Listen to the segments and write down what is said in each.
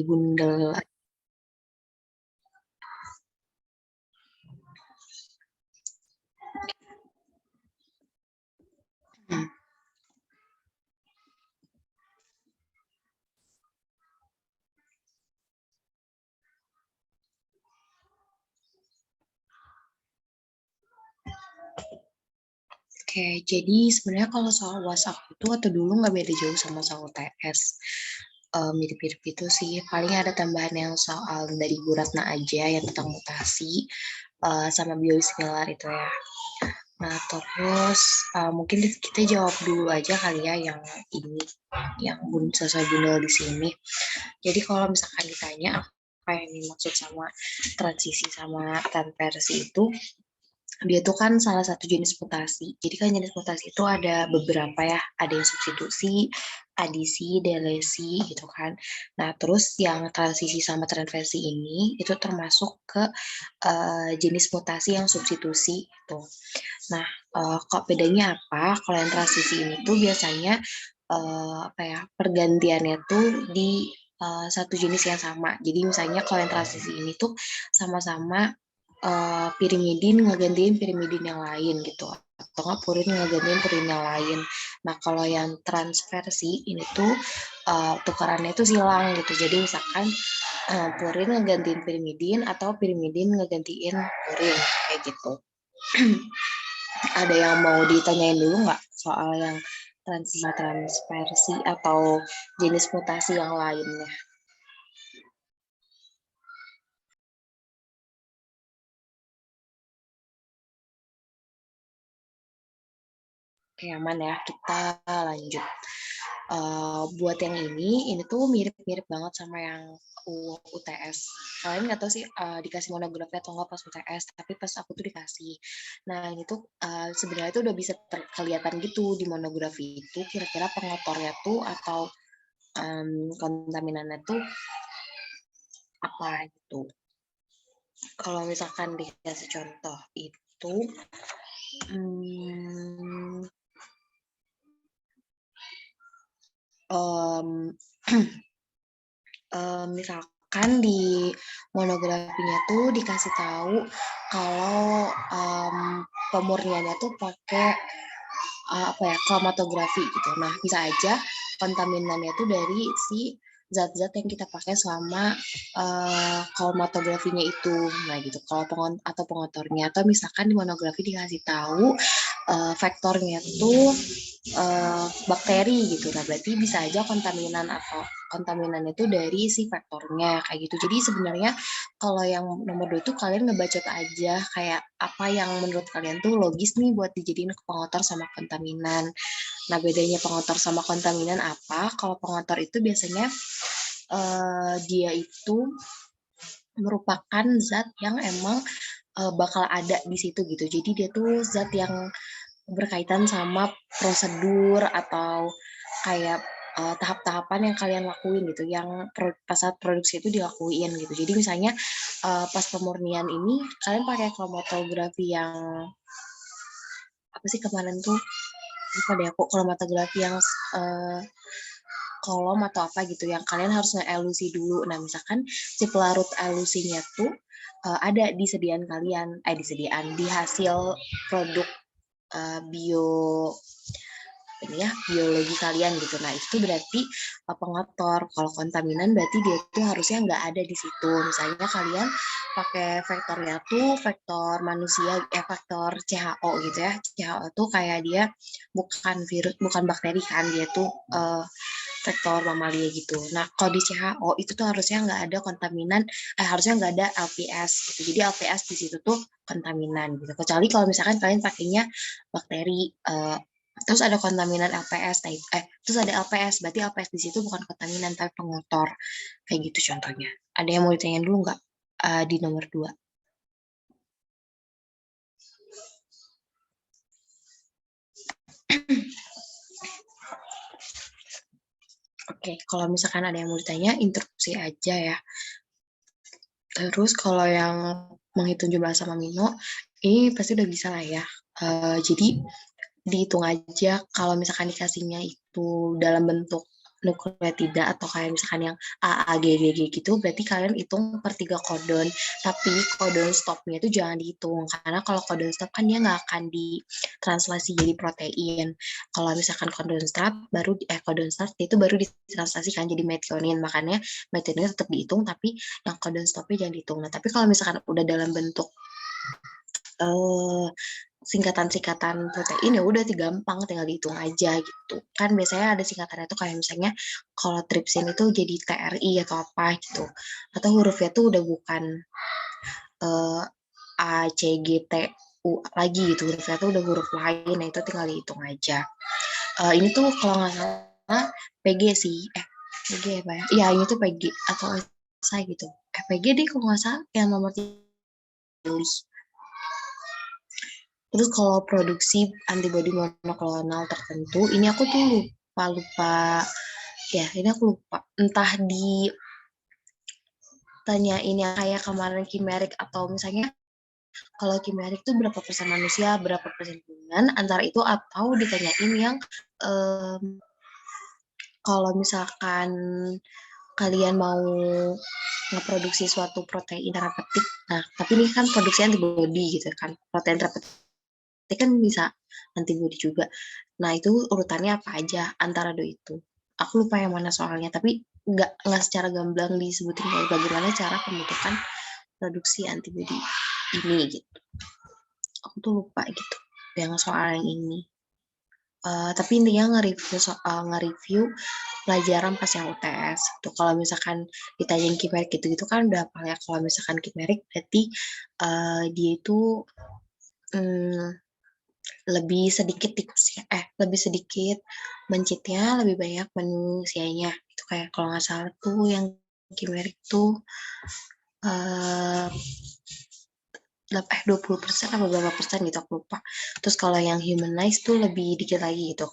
bundel. Oke, jadi sebenarnya kalau soal WhatsApp itu atau dulu nggak beda jauh sama soal UTS. Mirip-mirip itu sih. Paling ada tambahan yang soal dari Bu Ratna aja yang tentang mutasi sama biosimilar itu ya. Nah, terus mungkin kita jawab dulu aja kali ya yang ini, yang sesuai bundel di sini. Jadi kalau misalkan ditanya apa yang dimaksud sama transisi sama transversi itu, dia tuh kan salah satu jenis mutasi. Jadi kan jenis mutasi itu ada beberapa ya, ada yang substitusi, adisi, delesi gitu kan. Nah, terus yang transisi sama transversi ini itu termasuk ke jenis mutasi yang substitusi itu. Nah, kok bedanya apa? Kalau yang transisi ini tuh biasanya apa ya, pergantiannya tuh di satu jenis yang sama. Jadi misalnya kalau yang transisi ini tuh sama-sama pirimidin ngegantiin pirimidin yang lain gitu, atau nggak purin ngegantiin purin yang lain. Nah, kalau yang transversi ini tuh tukarannya tuh silang gitu. Jadi misalkan purin ngegantiin pirimidin atau pirimidin ngegantiin purin kayak gitu. Ada yang mau ditanyain dulu nggak soal yang transversi atau jenis mutasi yang lainnya? Oke, aman ya, kita lanjut. Buat yang ini tuh mirip-mirip banget sama yang UTS. Kalian nggak tahu sih dikasih monografi atau nggak pas UTS, tapi pas aku tuh dikasih. Nah, ini tuh sebenarnya tuh udah bisa kelihatan gitu di monografi itu kira-kira pengotornya tuh atau kontaminannya tuh apa gitu. Kalau misalkan dikasih contoh itu, hmm, um, misalkan di monografinya tuh dikasih tahu kalau pemurniannya tuh pakai apa ya, kromatografi gitu. Nah, bisa aja kontaminannya tuh dari si zat-zat yang kita pakai selama kromatografinya itu. Nah, gitu. Kalau atau pengotornya, atau misalkan di monografi dikasih tahu vektornya tuh bakteri gitu. Nah, berarti bisa aja kontaminan atau kontaminan itu dari si faktornya kayak gitu. Jadi sebenarnya kalau yang nomor 2 itu kalian ngebacot aja kayak apa yang menurut kalian tuh logis nih buat dijadiin pengotor sama kontaminan. Nah, bedanya pengotor sama kontaminan apa? Kalau pengotor itu biasanya dia itu merupakan zat yang emang bakal ada di situ gitu. Jadi dia tuh zat yang berkaitan sama prosedur atau kayak tahap-tahapan yang kalian lakuin gitu, yang pas saat produksi itu dilakuin gitu. Jadi misalnya pas pemurnian ini kalian pakai kromatografi yang apa sih kemarin tuh, lupa deh aku, kromatografi yang kolom atau apa gitu yang kalian harus nge-elusi dulu. Nah, misalkan si pelarut elusinya tuh ada di sediaan kalian, di hasil produk bio ini ya, biologi kalian gitu. Nah, itu berarti pengotor. Kalau kontaminan berarti dia tuh harusnya nggak ada di situ. Misalnya kalian pakai vektornya tuh vektor manusia, vektor CHO gitu ya. CHO tuh kayak dia bukan virus, bukan bakteri kan, dia tuh vektor mamalia gitu. Nah, kalau di CHO itu tuh harusnya nggak ada kontaminan, harusnya nggak ada LPS gitu. Jadi LPS di situ tuh kontaminan gitu. Kecuali kalau misalkan kalian pakainya bakteri, terus ada kontaminan LPS, terus ada LPS, berarti LPS di situ bukan kontaminan tapi pengotor, kayak gitu contohnya. Ada yang mau ditanya dulu nggak di nomor 2? Oke, kalau misalkan ada yang mau ditanya, interupsi aja ya. Terus kalau yang menghitung jumlah asam amino, ini pasti udah bisa lah ya. Jadi dihitung aja kalau misalkan dikasihnya itu dalam bentuk nukleotida atau kayak misalkan yang AAGGG gitu, berarti kalian hitung per 3 codon. Tapi codon stopnya itu jangan dihitung, karena kalau codon stop kan dia nggak akan ditranslasi jadi protein. Kalau misalkan codon start itu baru ditranslasikan jadi metionin, makanya metionin tetap dihitung, tapi yang codon stopnya jangan dihitung. Nah, tapi kalau misalkan udah dalam bentuk singkatan-singkatan protein ya udah gampang, tinggal dihitung aja gitu kan. Biasanya ada singkatannya tuh kayak misalnya kalau tripsin itu jadi TRI atau apa gitu, atau hurufnya tuh udah bukan A C G T U lagi gitu, hurufnya tuh udah huruf lain. Nah, itu tinggal dihitung aja. Ini tuh kalau nggak salah PG sih, PG apa ya? Iya, ini tuh PG atau saya gitu. PG deh kalau nggak salah yang nomor tulis. Terus kalau produksi antibodi monoklonal tertentu, ini aku tuh lupa ya, ini aku lupa. Entah ditanyain yang kayak kemarin kimerik, atau misalnya kalau kimerik tuh berapa persen manusia, berapa persen hewan, antara itu, atau ditanyain yang kalau misalkan kalian mau ngeproduksi suatu protein terapeutik, nah tapi ini kan produksi antibodi gitu kan, protein terapeutik kan bisa antibody juga. Nah, itu urutannya apa aja antara dua itu. Aku lupa yang mana soalnya, tapi nggak secara gamblang disebutin kayak bagaimana cara pembentukan produksi antibody ini gitu. Aku tuh lupa gitu yang soal yang ini. Tapi intinya nge-review pelajaran pas yang UTS. Tuh kalau misalkan ditanyain kimerik gitu-gitu kan udah apa ya. Kalau misalkan kimerik berarti dia itu lebih sedikit tikusnya, lebih sedikit mencitnya, lebih banyak manusianya. Itu kayak kalau nggak salah tuh yang kimerik tuh 20% atau berapa persen gitu, aku lupa. Terus kalau yang humanized tuh lebih dikit lagi gitu.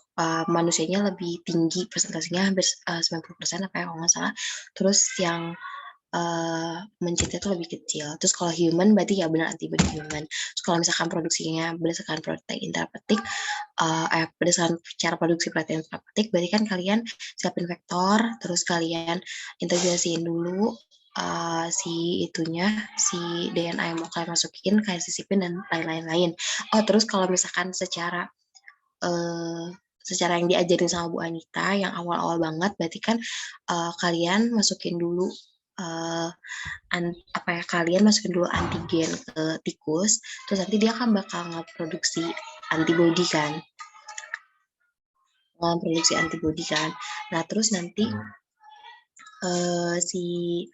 Manusianya lebih tinggi, persentasenya hampir 90% apa ya kalau nggak salah. Terus yang mencitnya tuh lebih kecil. Terus kalau human berarti ya benar antibody human. Terus kalau misalkan produksinya berdasarkan protein terapeutik, berdasarkan cara produksi protein terapeutik, berarti kan kalian siapin vektor, terus kalian integrasiin dulu si DNA yang mau kalian masukin, kayak sisipin dan lain-lain. Terus kalau misalkan secara yang diajarin sama Bu Anita yang awal-awal banget, berarti kan kalian masukin dulu kalian masukin dulu antigen ke tikus, terus nanti dia kan bakal ngeproduksi antibody kan, Nah, terus nanti si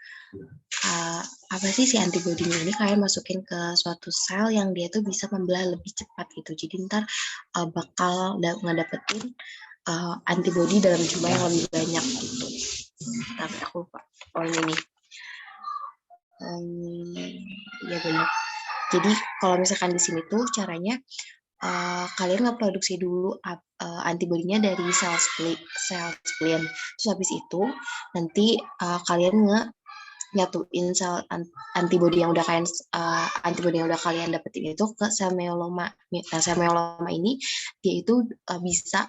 antibodinya ini kalian masukin ke suatu sel yang dia tuh bisa membelah lebih cepat gitu. Jadi ntar bakal ngedapetin antibody dalam jumlah yang lebih banyak gitu. Tapi aku lupa. Ini ya benar. Jadi kalau misalkan di sini tuh caranya kalian ngeproduksi dulu antibodinya dari sel spleen. Terus habis itu nanti kalian nyatuin sel antibodi yang udah kalian dapetin itu ke sel myeloma. Nah, sel myeloma ini dia itu bisa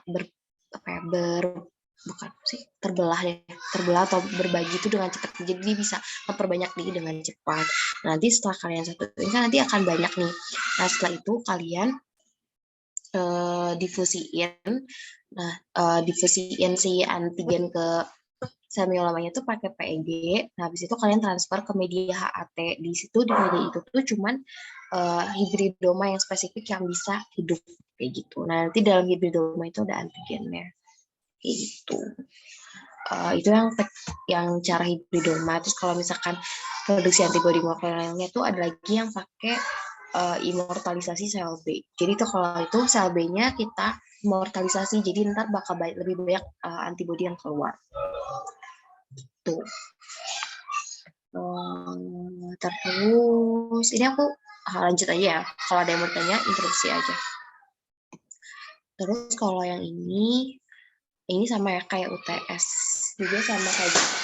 terbelah atau berbagi itu dengan cepat. Jadi dia bisa memperbanyak diri dengan cepat. Nanti setelah kalian satuin kan nanti akan banyak nih. Nah, setelah itu kalian difusiin si antigen ke sel myelomanya tuh pakai PEG. Nah, habis itu kalian transfer ke media HAT. Di situ di media itu tuh cuman hibridoma yang spesifik yang bisa hidup kayak gitu. Nah, nanti dalam hibridoma itu ada antigennya kayak gitu. Itu yang cara hibridoma. Terus kalau misalkan produksi antibodi monoklonalnya itu ada lagi yang pakai immortalisasi sel B. Jadi itu kalau itu sel B-nya kita immortalisasi, jadi ntar bakal lebih banyak antibodi yang keluar. Tuh. Terus ini aku lanjut aja ya. Kalau ada yang mau tanya, introduksi aja. Terus kalau yang ini sama ya kayak UTS juga sama kayak gitu.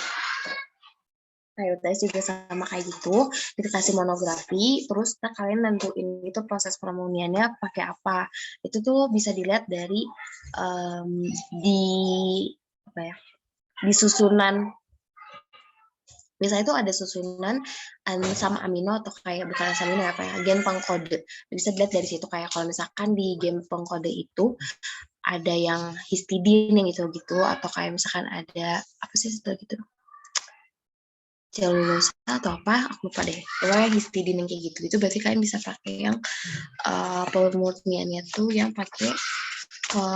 Kayak UTS juga sama kayak gitu. Kita kasih monografi, terus kalian nentuin itu proses permuniannya pakai apa. Itu tuh bisa dilihat dari di apa ya? di susunan, biasanya itu ada susunan asam amino atau kayak bukan asam amino apa ya, gen pengkode. Bisa dilihat dari situ kayak kalau misalkan di gen pengkode itu ada yang histidin yang gitu atau kayak misalkan ada apa sih itu gitu, selulosa atau apa aku lupa deh, pokoknya histidin yang kayak gitu itu berarti kalian bisa pakai yang pemurniannya tuh yang pakai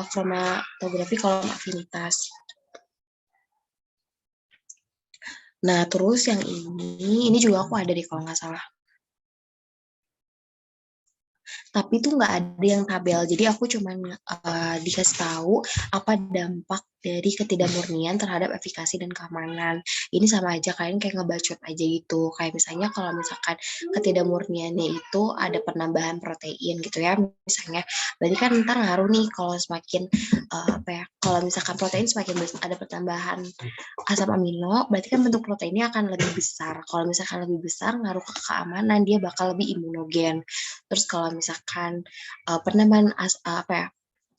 kromatografi kolom afinitas. Nah terus yang ini juga aku ada deh kalau nggak salah, tapi itu nggak ada yang tabel. Jadi aku cuman dikasih tahu apa dampak dari ketidakmurnian terhadap efikasi dan keamanan. Ini sama aja kalian kayak ngebacot aja gitu. Kayak misalnya kalau misalkan ketidakmurniannya itu ada penambahan protein gitu ya, misalnya, berarti kan ntar ngaruh nih kalau semakin apa ya? Kalau misalkan protein semakin ada pertambahan asam amino, berarti kan bentuk proteinnya akan lebih besar. Kalau misalkan lebih besar, ngaruh ke keamanan, dia bakal lebih imunogen. Terus kalau misalkan penambahan apa ya,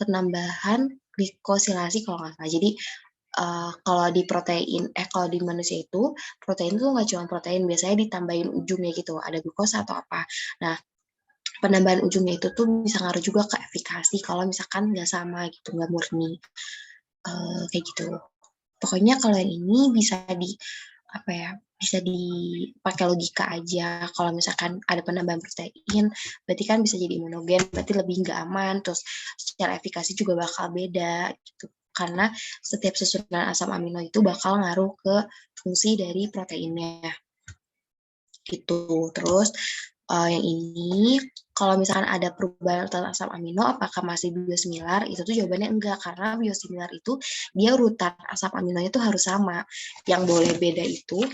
penambahan glikosilasi kalau nggak salah. Jadi kalau di protein, kalau di manusia itu protein itu nggak cuma protein, biasanya ditambahin ujungnya gitu, ada glukosa atau apa. Nah, penambahan ujungnya itu tuh bisa ngaruh juga ke efikasi kalau misalkan nggak sama gitu, nggak murni kayak gitu. Pokoknya kalau yang ini bisa di apa ya, bisa dipakai logika aja. Kalau misalkan ada penambahan protein, berarti kan bisa jadi imunogen, berarti lebih nggak aman. Terus secara efikasi juga bakal beda gitu. Karena setiap susunan asam amino itu bakal ngaruh ke fungsi dari proteinnya gitu. Terus yang ini kalau misalkan ada perubahan urutan asam amino apakah masih biosimilar, itu tuh jawabannya enggak, karena biosimilar itu dia urutan asam aminonya itu harus sama, yang boleh beda itu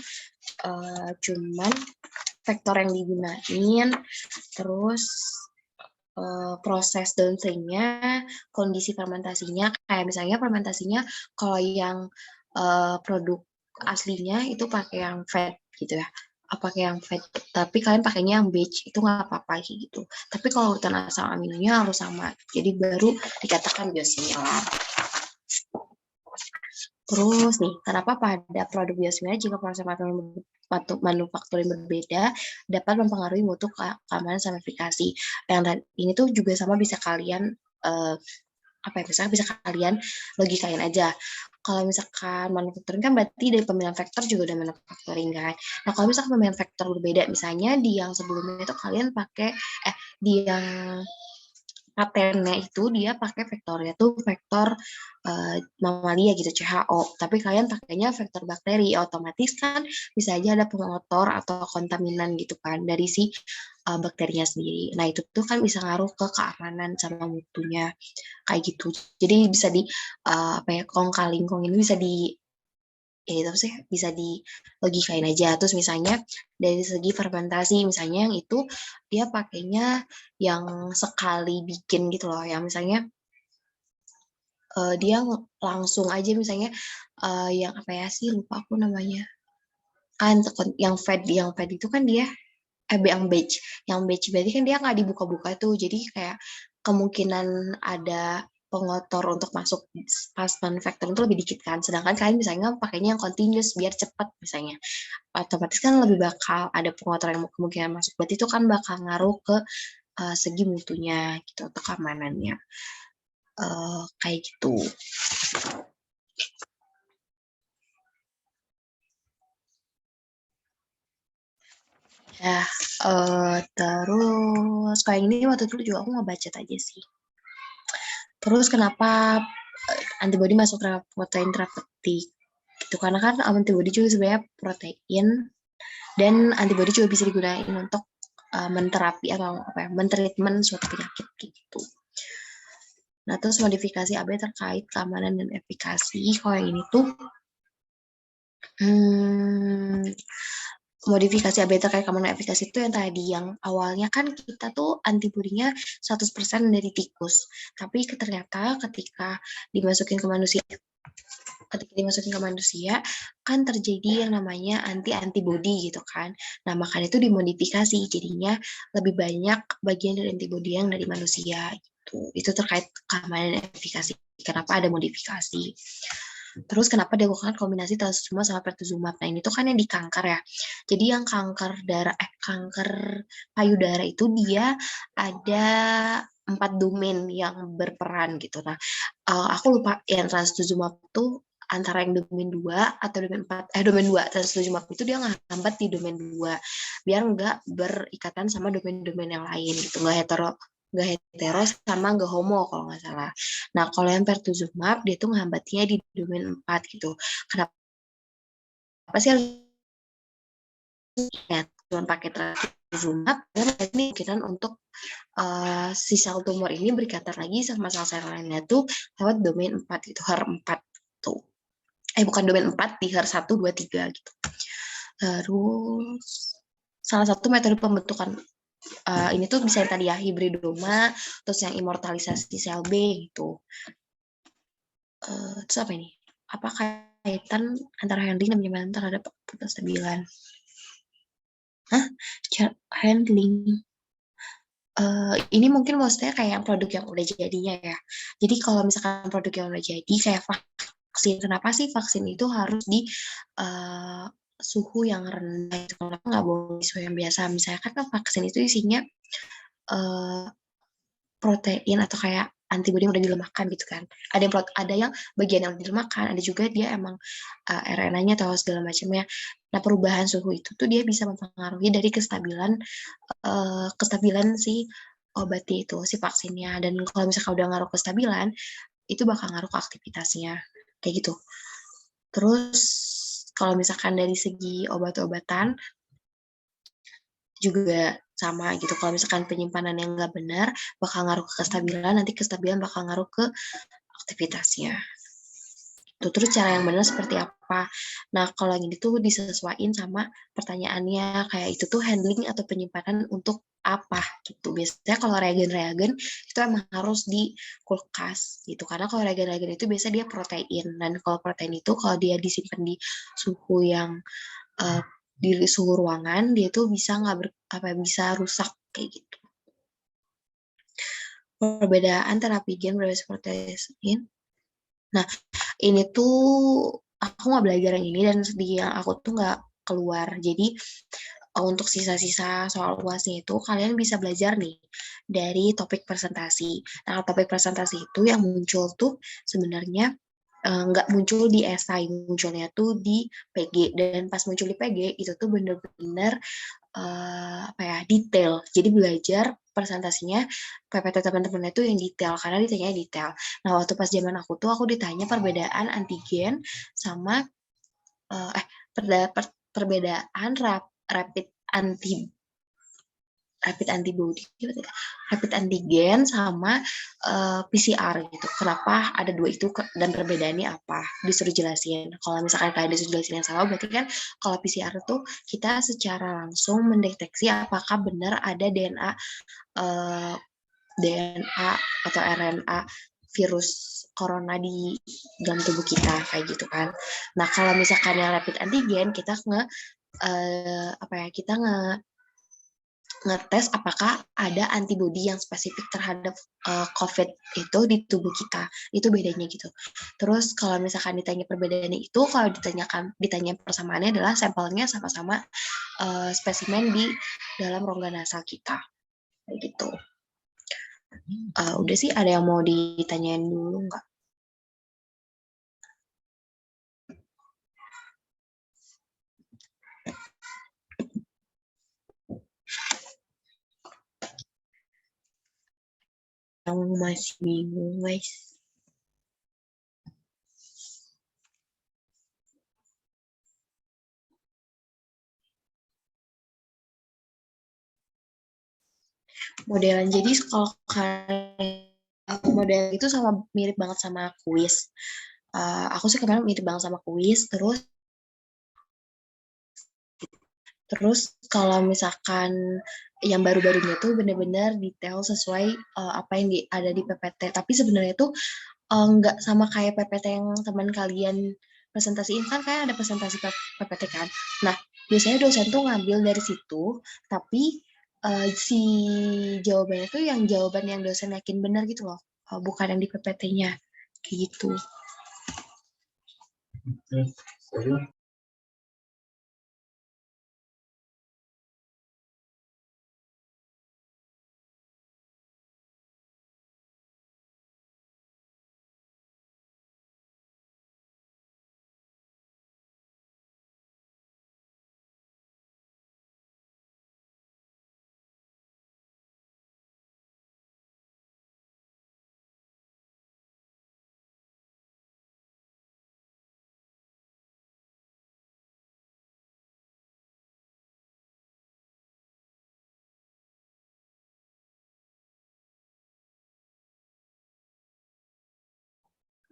cuman vektor yang digunain, terus proses downstreamnya, kondisi fermentasinya, kayak misalnya fermentasinya kalau yang produk aslinya itu pakai yang fat gitu ya, pakai yang fat, tapi kalian pakainya yang batch itu nggak apa-apa gitu. Tapi kalau urutan asam aminonya harus sama, jadi baru dikatakan biosimilar. Terus nih, kenapa pada produk biosimilar jika proses manufaktur yang berbeda dapat mempengaruhi mutu keamanan sama efikasi. Yang ini tuh juga sama bisa kalian apa ya, misalnya bisa kalian logikain aja. Kalau misalkan manufacturing kan berarti dari pemilihan vektor juga udah manufacturing kan. Nah kalau misalkan pemilihan vektor berbeda, misalnya di yang sebelumnya itu kalian pakai di yang patennya itu dia pakai vektornya tuh vektor mamalia gitu, CHO, tapi kalian pakainya vektor bakteri, otomatis kan bisa aja ada pengotor atau kontaminan gitu kan dari si bakterinya sendiri. Nah itu tuh kan bisa ngaruh ke keamanan sama mutunya kayak gitu. Jadi bisa di apa ya, kong kaling kong ini bisa di ya itu sih bisa di logikain aja. Terus misalnya dari segi fermentasi, misalnya yang itu dia pakainya yang sekali bikin gitu loh, yang misalnya dia langsung aja misalnya yang apa ya sih, lupa aku namanya, kan yang fed itu kan dia yang batch berarti kan dia nggak dibuka-buka tuh, jadi kayak kemungkinan ada pengotor untuk masuk pas manufacturing itu lebih dikit kan, sedangkan kalian misalnya pakainya yang continuous biar cepat misalnya, otomatis kan lebih bakal ada pengotoran yang kemungkinan masuk, berarti itu kan bakal ngaruh ke segi mutunya gitu atau keamanannya kayak gitu. Ya, terus kayak ini waktu dulu juga aku ngebaca aja sih. Terus kenapa antibody masuk protein terapeutik? Gitu, karena kan antibody juga sebenarnya protein, dan antibody juga bisa digunakan untuk menterapi atau apa ya, mentreatment suatu penyakit gitu. Nah, terus modifikasi AB terkait keamanan dan efikasi. Kalau yang ini tuh modifikasi AB terkait keamanan dan efikasi itu yang tadi, yang awalnya kan kita tuh antibodinya 100% dari tikus. Tapi ternyata ketika dimasukin ke manusia kan terjadi yang namanya antibody gitu kan. Nah makanya itu dimodifikasi, jadinya lebih banyak bagian dari antibody yang dari manusia gitu. Itu terkait keamanan dan efikasi, kenapa ada modifikasi. Terus kenapa dilakukan kombinasi trastuzumab sama pertuzumab? Nah, ini tuh kan yang di kanker ya. Jadi yang kanker payudara itu dia ada 4 domain yang berperan gitu. Nah, aku lupa yang trastuzumab tuh antara yang domain 2 atau domain 4, domain 2. Trastuzumab itu dia ngehambat di domain 2 biar nggak berikatan sama domain-domain yang lain gitu, nggak hetero sama nggak homo kalau nggak salah. Nah, kalau yang pertuzumab dia tuh ngehambatnya di domain 4 gitu. Kenapa sih cuma pakai trastuzumab? Karena ini kemungkinan untuk si sel tumor ini berikatan lagi sama sel-sel lainnya tuh lewat domain 4 gitu, HER4 tuh. Bukan domain 4, di HER1, 2, 3 gitu. Terus salah satu metode pembentukan ini tuh bisa yang tadi ya, hibridoma, terus yang immortalisasi sel B gitu. Terus apa ini? Apa kaitan antara handling dan penyimpanan terhadap kestabilan? Handling. Ini mungkin maksudnya kayak produk yang udah jadinya ya. Jadi kalau misalkan produk yang udah jadi kayak vaksin, kenapa sih vaksin itu harus di suhu yang rendah? Kenapa nggak boleh di suhu yang biasa? Misalnya kan vaksin itu isinya uh, protein atau kayak antibodi yang udah dilemahkan gitu kan. Ada yang bagian yang dilemahkan, ada juga dia emang RNA-nya atau segala macamnya. Nah, perubahan suhu itu tuh dia bisa mempengaruhi dari kestabilan si obatnya itu, si vaksinnya. Dan kalau misalkan udah ngaruh kestabilan, itu bakal ngaruh ke aktivitasnya. Kayak gitu. Terus, kalau misalkan dari segi obat-obatan, juga sama gitu. Kalau misalkan penyimpanan yang nggak benar, bakal ngaruh ke kestabilan, nanti kestabilan bakal ngaruh ke aktivitasnya. Terus cara yang benar seperti apa? Nah, kalau yang ini tuh disesuaikan sama pertanyaannya, kayak itu tuh handling atau penyimpanan untuk apa gitu. Biasanya kalau reagen-reagen itu emang harus di kulkas gitu. Karena kalau reagen-reagen itu biasa dia protein. Dan kalau protein itu kalau dia disimpan di suhu yang uh, di suhu ruangan, dia tuh bisa bisa rusak kayak gitu. Perbedaan terapi gen berbasis protein. Nah, ini tuh aku nggak belajar yang ini dan di yang aku tuh nggak keluar. Jadi untuk sisa-sisa soal UASnya itu kalian bisa belajar nih dari topik presentasi. Nah, topik presentasi itu yang muncul tuh sebenarnya nggak muncul di esai, munculnya tuh di PG. Dan pas muncul di PG itu tuh bener-bener detail. Jadi belajar presentasinya PPT teman-teman itu yang detail karena ditanya detail. Nah, waktu pas zaman aku tuh aku ditanya perbedaan antigen sama perbedaan rapid anti rapid antibody, rapid antigen sama PCR gitu. Kenapa ada dua itu dan perbedaannya apa? Disuruh jelasin. Kalau misalkan kalian disuruh jelasin yang salah, berarti kan kalau PCR itu kita secara langsung mendeteksi apakah benar ada DNA atau RNA virus corona di dalam tubuh kita kayak gitu kan. Nah, kalau misalkan yang rapid antigen kita kita ngetes apakah ada antibodi yang spesifik terhadap COVID itu di tubuh kita. Itu bedanya gitu. Terus kalau misalkan ditanya perbedaannya itu, kalau ditanya persamaannya adalah sampelnya sama-sama spesimen di dalam rongga nasal kita. Kayak gitu. Udah sih, ada yang mau ditanyain dulu nggak? Yang masih bingung, guys? Modelan, jadi kalau model itu mirip banget sama kuis. Aku sih kemarin mirip banget sama kuis. Terus kalau misalkan yang baru-barunya tuh benar-benar detail sesuai apa yang ada di PPT. Tapi sebenarnya tuh nggak sama kayak PPT yang teman kalian presentasiin, kan kayak ada presentasi PPT kan. Nah, biasanya dosen tuh ngambil dari situ, tapi si jawabannya tuh yang jawaban yang dosen yakin benar gitu loh, bukan yang di PPT-nya. Kayak gitu.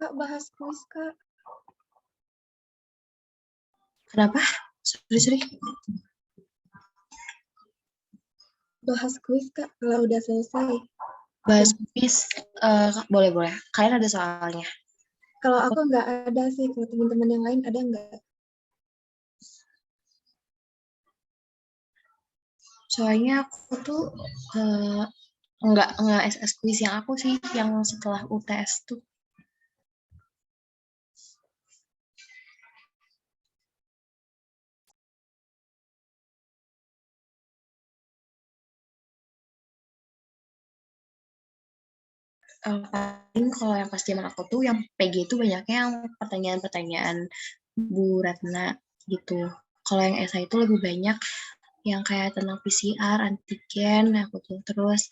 Kak, bahas kuis, Kak. Kenapa? Sorry. Bahas kuis, Kak, kalau udah selesai. Bahas kuis, boleh. Kalian ada soalnya? Kalau aku nggak ada sih, kalau teman-teman yang lain ada nggak? Soalnya aku tuh nggak SS kuis yang aku sih, yang setelah UTS tuh. Paling kalau yang pas zaman aku tuh yang PG itu banyaknya yang pertanyaan-pertanyaan Bu Ratna gitu. Kalau yang SI itu lebih banyak yang kayak tentang PCR, antigen, aku tuh terus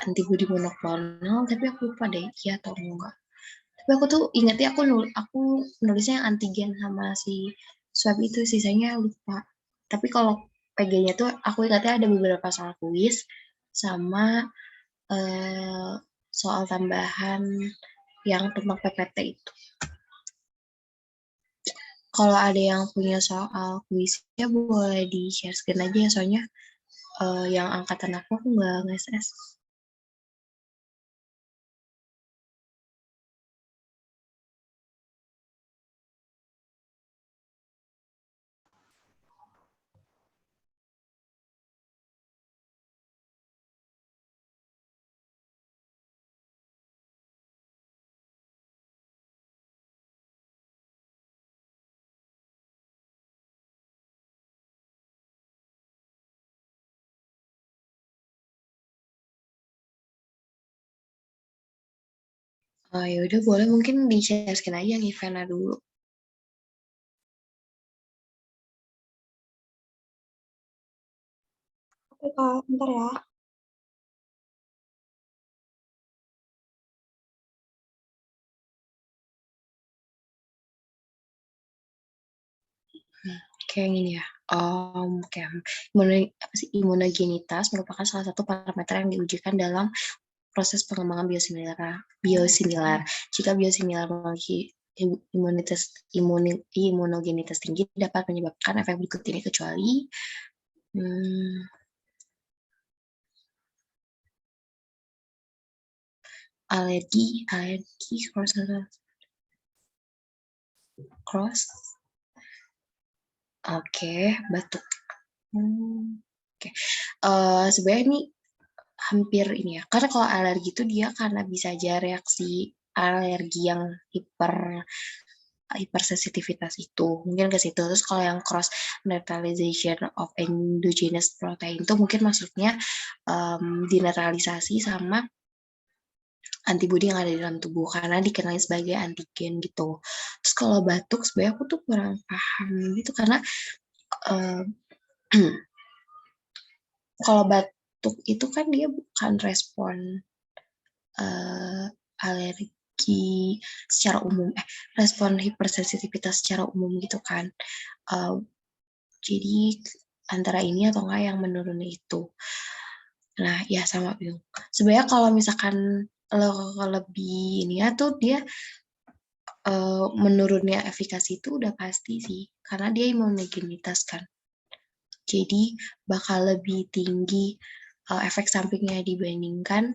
antibodi monoklonal, tapi aku lupa deh iya atau enggak. Tapi aku tuh ingetnya aku nulisnya yang antigen sama si swab itu, sisanya lupa. Tapi kalau PG-nya tuh aku ingatnya ada beberapa soal kuis sama soal tambahan yang tentang PPT itu. Kalau ada yang punya soal kuisnya boleh di-share screen aja ya, soalnya yang angkatan aku nggak nge-SS. Ya udah boleh, mungkin di-share screen aja yang Ivana dulu. Oke, Kak, bentar ya. Kayak gini ya. Imunogenitas merupakan salah satu parameter yang diujikan dalam proses pengembangan biosimilar. Jika biosimilar memiliki imunogenitas tinggi dapat menyebabkan efek berikut ini kecuali alergi cross. Oke, batuk. Oke. Sebenarnya ini hampir ini ya. Karena kalau alergi itu dia karena bisa aja reaksi alergi yang hipersensitivitas itu mungkin ke situ. Terus kalau yang cross neutralization of endogenous protein itu mungkin maksudnya dinetralisasi sama antibodi yang ada di dalam tubuh karena dikenali sebagai antigen gitu. Terus kalau batuk sebenarnya aku tuh kurang paham gitu karena kalau batuk itu kan dia bukan respon alergi secara umum, respon hipersensitivitas secara umum gitu kan. Jadi antara ini atau enggak yang menurun itu. Nah, ya sama Biung. Sebenarnya kalau misalkan lebih ini ya tuh dia menurunnya efikasi itu udah pasti sih, karena dia imunogenitas kan. Jadi bakal lebih tinggi efek sampingnya dibandingkan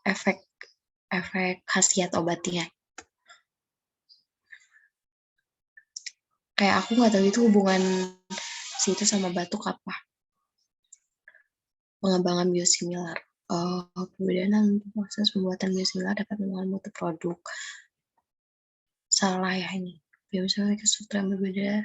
efek khasiat obatnya. Kayak aku nggak tahu itu hubungan situ sama batuk apa. Pengembangan biosimilar. Perbedaan dalam proses pembuatan biosimilar dapat mempengaruhi mutu produk. Salah ya ini. Biosimilar memiliki struktur yang berbeda.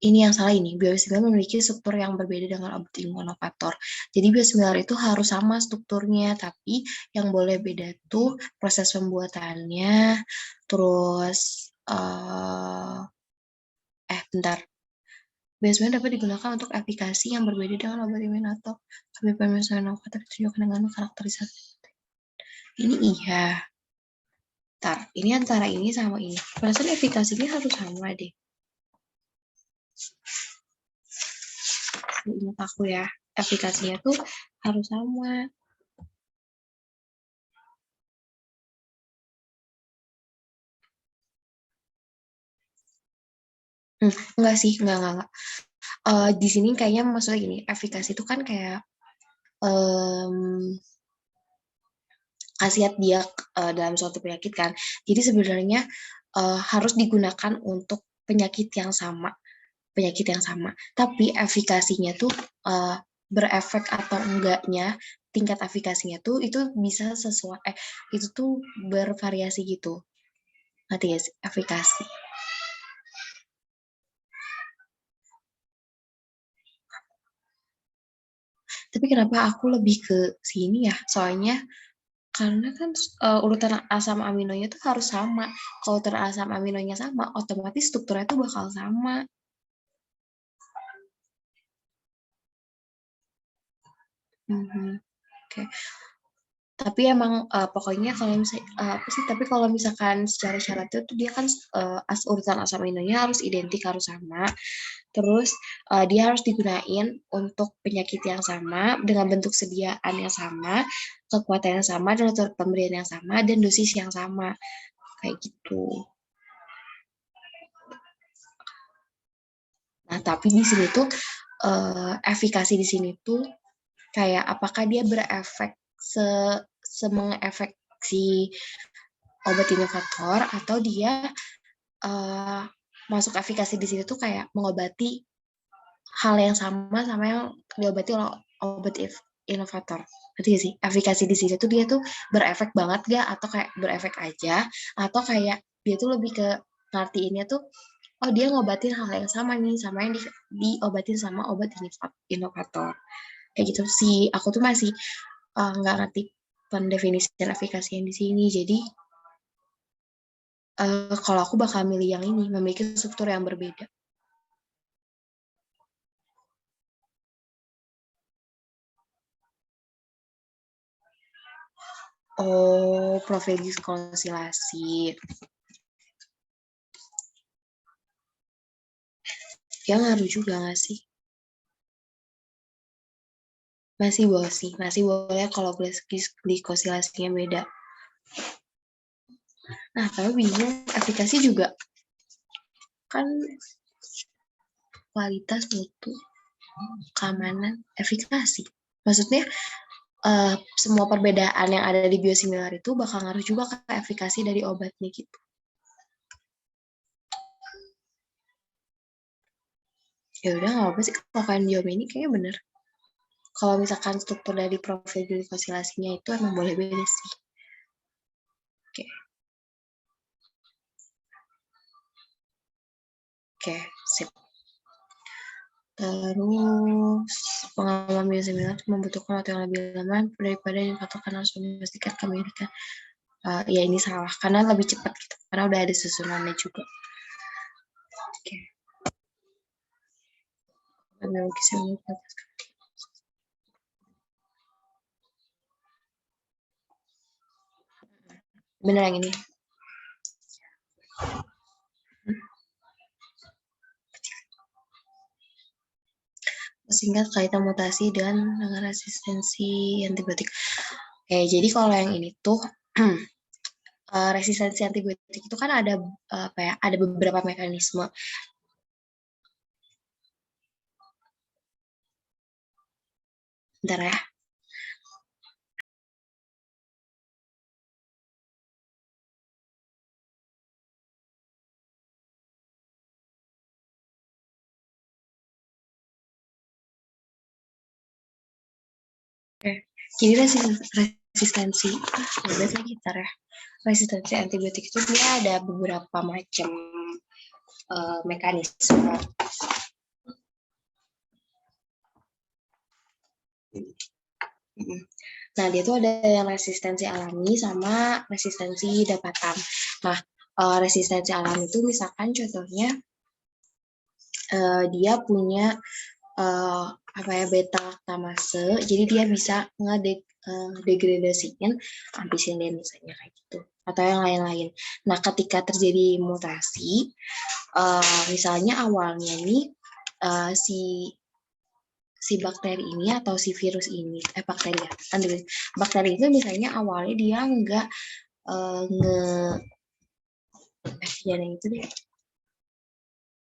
Ini yang salah ini. Biosimilar memiliki struktur yang berbeda dengan obat imunovator. Jadi biosimilar itu harus sama strukturnya, tapi yang boleh beda tuh proses pembuatannya, terus bentar. Biosimilar dapat digunakan untuk efikasi yang berbeda dengan obat imunovator. Tapi pemisahan inovator ditunjukkan dengan karakterisasi. Ini iya. Ntar, ini antara ini sama ini. Perasaan efikasinya harus sama deh. Ingat aku ya, efikasinya tuh harus sama. Enggak sih, enggak. Di sini kayaknya maksudnya gini, efikasi itu kan kayak khasiat dia dalam suatu penyakit kan. Jadi sebenarnya harus digunakan untuk penyakit yang sama. Tapi efikasinya tuh berefek atau enggaknya, tingkat efikasinya tuh itu bisa sesuai, itu tuh bervariasi gitu. Ngerti ya sih, efikasi. Tapi kenapa aku lebih ke sini ya? Soalnya karena kan urutan asam aminonya tuh harus sama. Kalau urutan asam aminonya sama, otomatis strukturnya tuh bakal sama. Oke. Tapi emang pokoknya kalau misalnya apa sih? Tapi kalau misalkan secara syaratnya tuh dia kan urutan asam aminonya harus identik, harus sama. Terus dia harus digunain untuk penyakit yang sama dengan bentuk sediaan yang sama, kekuatan yang sama, dan pemberian yang sama, dan dosis yang sama. Kayak gitu. Nah, tapi di sini tuh efikasi di sini tuh kayak apakah dia berefek semengefek si obat inovator atau dia masuk efikasi di sini tuh kayak mengobati hal yang sama sama yang diobati oleh obat inovator. Berarti sih efikasi di sini tuh dia tuh berefek banget gak atau kayak berefek aja atau kayak dia tuh lebih ke ngertiinnya tuh oh dia ngobatin hal yang sama nih sama yang diobatin sama obat inovator. Kayak gitu sih. Aku tuh masih nggak ngerti pendefinisian efikasi yang di sini. Jadi kalau aku bakal milih yang ini, memiliki struktur yang berbeda. Oh, profil glukosilasi. Ya ngaruh juga nggak sih? Masih boleh kalau glukosilasinya beda. Nah, tapi bingung, efikasi juga kan kualitas, mutu, keamanan, efikasi. Maksudnya semua perbedaan yang ada di biosimilar itu bakal ngaruh juga ke efikasi dari obatnya gitu. Ya udah nggak apa sih kalau kalian jawab ini kayaknya bener. Kalau misalkan struktur dari profil glukosilasinya itu emang boleh beda sih. Oke. Oke, sip. Terus pengalaman biosimilar membutuhkan waktu yang lebih lama daripada yang dikatakan harus memastikan kemiripan. Ya ini salah karena lebih cepat gitu karena udah ada susunannya juga. Oke. Bener yang ini. Sehingga kaitan mutasi dan dengan resistensi antibiotik. Jadi kalau yang ini tuh resistensi antibiotik itu kan ada apa ya? Ada beberapa mekanisme. Bentar ya. Oke. Jadi resistensi, lagi ntar ya. Resistensi antibiotik itu dia ada beberapa macam mekanisme. Nah, dia tuh ada yang resistensi alami sama resistensi dapatan. Nah, resistensi alami itu misalkan contohnya dia punya beta laktamase, jadi dia bisa ngedegradasiin ampicillin misalnya kayak gitu, atau yang lain-lain. Nah, ketika terjadi mutasi, misalnya awalnya nih si bakteri ini atau si virus ini, bakteri itu misalnya awalnya dia nggak itu deh.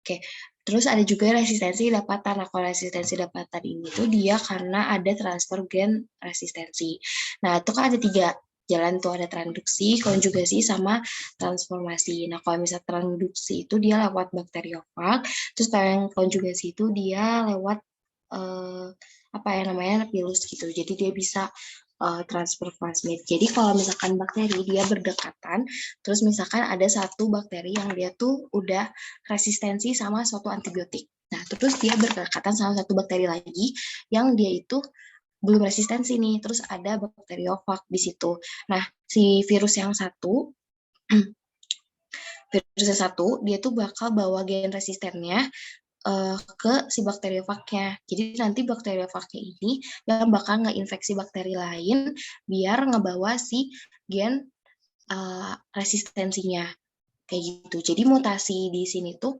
Oke, terus ada juga resistensi dapatan. Nah, kalau resistensi dapatan ini tuh dia karena ada transfer gen resistensi. Nah, itu kan ada 3 jalan tuh, ada transduksi, konjugasi, sama transformasi. Nah, kalau misalnya transduksi itu dia lewat bakteriofag, terus kalau yang konjugasi itu dia lewat virus gitu. Jadi dia bisa transfer plasmid. Jadi kalau misalkan bakteri dia berdekatan, terus misalkan ada satu bakteri yang dia tuh udah resistensi sama suatu antibiotik. Nah, terus dia berdekatan sama satu bakteri lagi yang dia itu belum resistensi nih, terus ada bakteriofag di situ. Nah, si virus yang satu dia tuh bakal bawa gen resistennya ke si bakteriofagnya. Jadi nanti bakteriofagnya ini yang bakal ngeinfeksi bakteri lain biar ngebawa si gen resistensinya kayak gitu. Jadi mutasi di sini tuh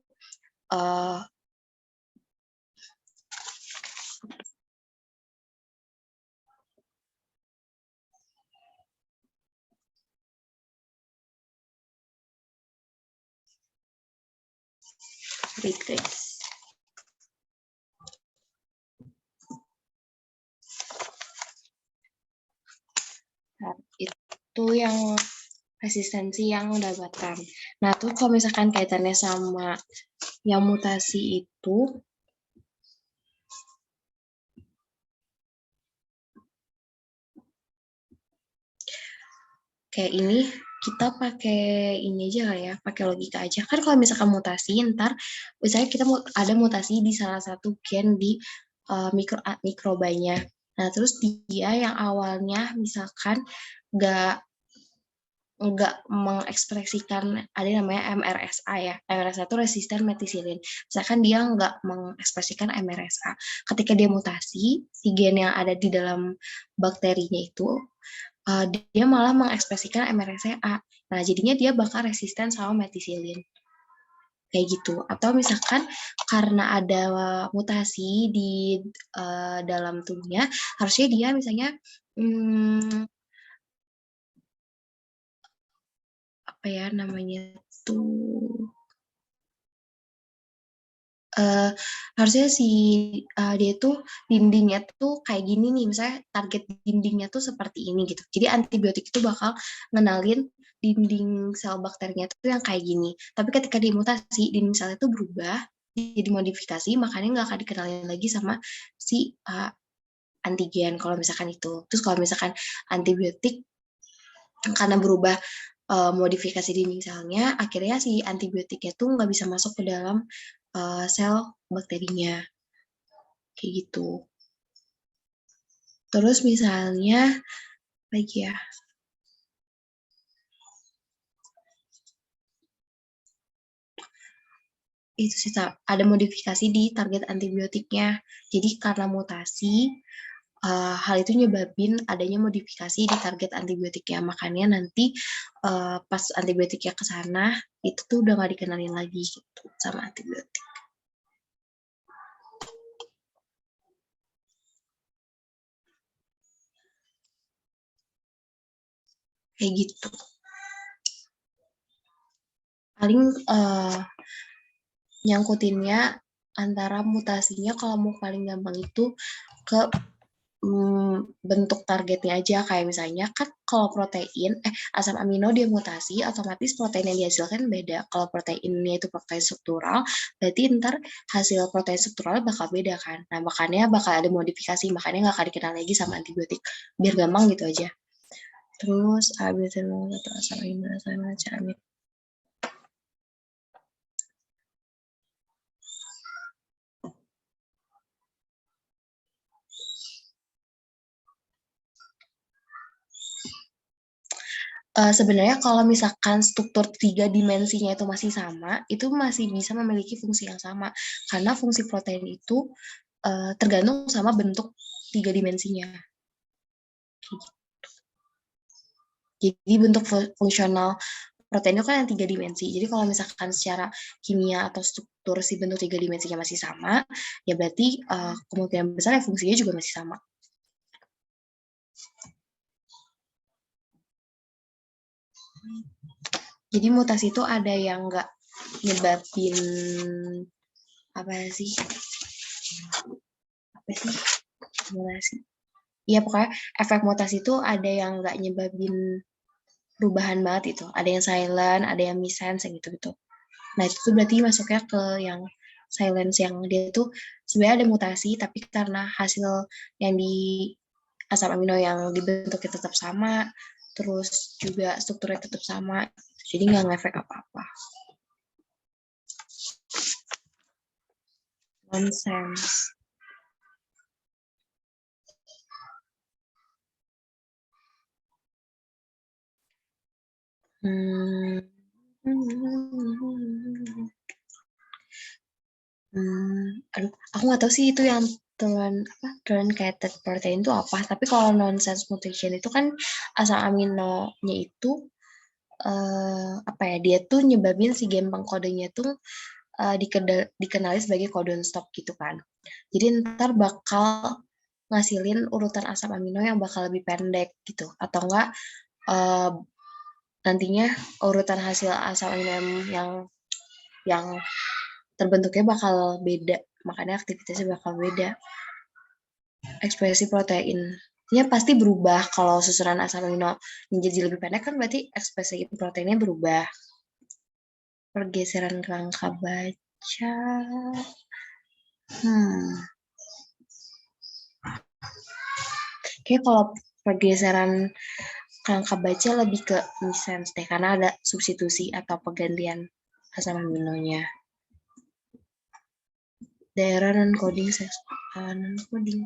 Nah, itu yang resistensi yang dapatan. Nah, tuh kalau misalkan kaitannya sama yang mutasi itu, kayak ini, kita pakai ini aja lah ya, pakai logika aja. Kan kalau misalkan mutasi, ntar misalnya kita ada mutasi di salah satu gen di mikrobanya. Nah, terus dia yang awalnya misalkan nggak mengekspresikan, ada namanya MRSA ya. MRSA itu resisten methicillin. Misalkan dia nggak mengekspresikan MRSA. Ketika dia mutasi, si gen yang ada di dalam bakterinya itu, dia malah mengekspresikan MRSA. Nah, jadinya dia bakal resisten sama methicillin. Kayak gitu. Atau misalkan karena ada mutasi di dalam tubuhnya, harusnya dia misalnya harusnya dia tuh dindingnya tuh kayak gini nih, misalnya target dindingnya tuh seperti ini gitu. Jadi antibiotik itu bakal ngenalin dinding sel bakterinya tuh yang kayak gini. Tapi ketika dimutasi, dinding selnya tuh berubah, jadi modifikasi, makanya nggak akan dikenalin lagi sama si antigen kalau misalkan itu. Terus kalau misalkan antibiotik karena berubah modifikasi dinding selnya, akhirnya si antibiotiknya tuh nggak bisa masuk ke dalam sel bakterinya. Kayak gitu. Terus misalnya, lagi ya, itu sih ada modifikasi di target antibiotiknya. Jadi karena mutasi, hal itu nyebabin adanya modifikasi di target antibiotiknya. Makanya nanti pas antibiotiknya ke sana, itu tuh udah nggak dikenalin lagi gitu sama antibiotik. Kayak gitu. Paling nyangkutinnya antara mutasinya, kalau mau paling gampang itu ke bentuk targetnya aja, kayak misalnya kan kalau protein asam amino dia mutasi, otomatis protein yang dihasilkan beda. Kalau proteinnya itu protein struktural, berarti ntar hasil protein struktural bakal beda kan. Nah makanya bakal ada modifikasi, makanya nggak akan dikenal lagi sama antibiotik, biar gampang gitu aja. Terus habis itu asam amino sama amino. Sebenarnya kalau misalkan struktur 3 dimensinya itu masih sama, itu masih bisa memiliki fungsi yang sama. Karena fungsi protein itu tergantung sama bentuk 3 dimensinya. Jadi bentuk fungsional protein itu kan yang 3 dimensi. Jadi kalau misalkan secara kimia atau struktur si bentuk 3 dimensinya masih sama, ya berarti kemungkinan besar ya fungsinya juga masih sama. Jadi mutasi itu ada yang nggak nyebabin apa sih mutasi? Iya pokoknya efek mutasi itu ada yang nggak nyebabin perubahan banget itu. Ada yang silent, ada yang missense gitu gitu. Nah itu tuh berarti masuknya ke yang silence, yang dia tuh sebenarnya ada mutasi tapi karena hasil yang di asam amino yang dibentuknya tetap sama, terus juga strukturnya tetap sama, jadi nggak ngefek apa-apa. Nonsense. Aduh, aku nggak tahu sih itu yang truncated protein itu apa. Tapi kalau nonsense mutation itu kan asam aminonya itu apa ya? Dia tuh nyebabin si gen pengkodenya tuh dikenali sebagai codon stop gitu kan. Jadi ntar bakal ngasilin urutan asam amino yang bakal lebih pendek gitu, atau enggak nantinya urutan hasil asam amino yang terbentuknya bakal beda, makanya aktivitasnya bakal beda. Ekspresi proteinnya pasti berubah. Kalau susunan asam amino menjadi lebih pendek kan berarti ekspresi proteinnya berubah. Pergeseran kerangka baca. Kayak kalau pergeseran kerangka baca lebih ke missense deh, karena ada substitusi atau penggantian asam aminonya. Daerah non-coding non-coding.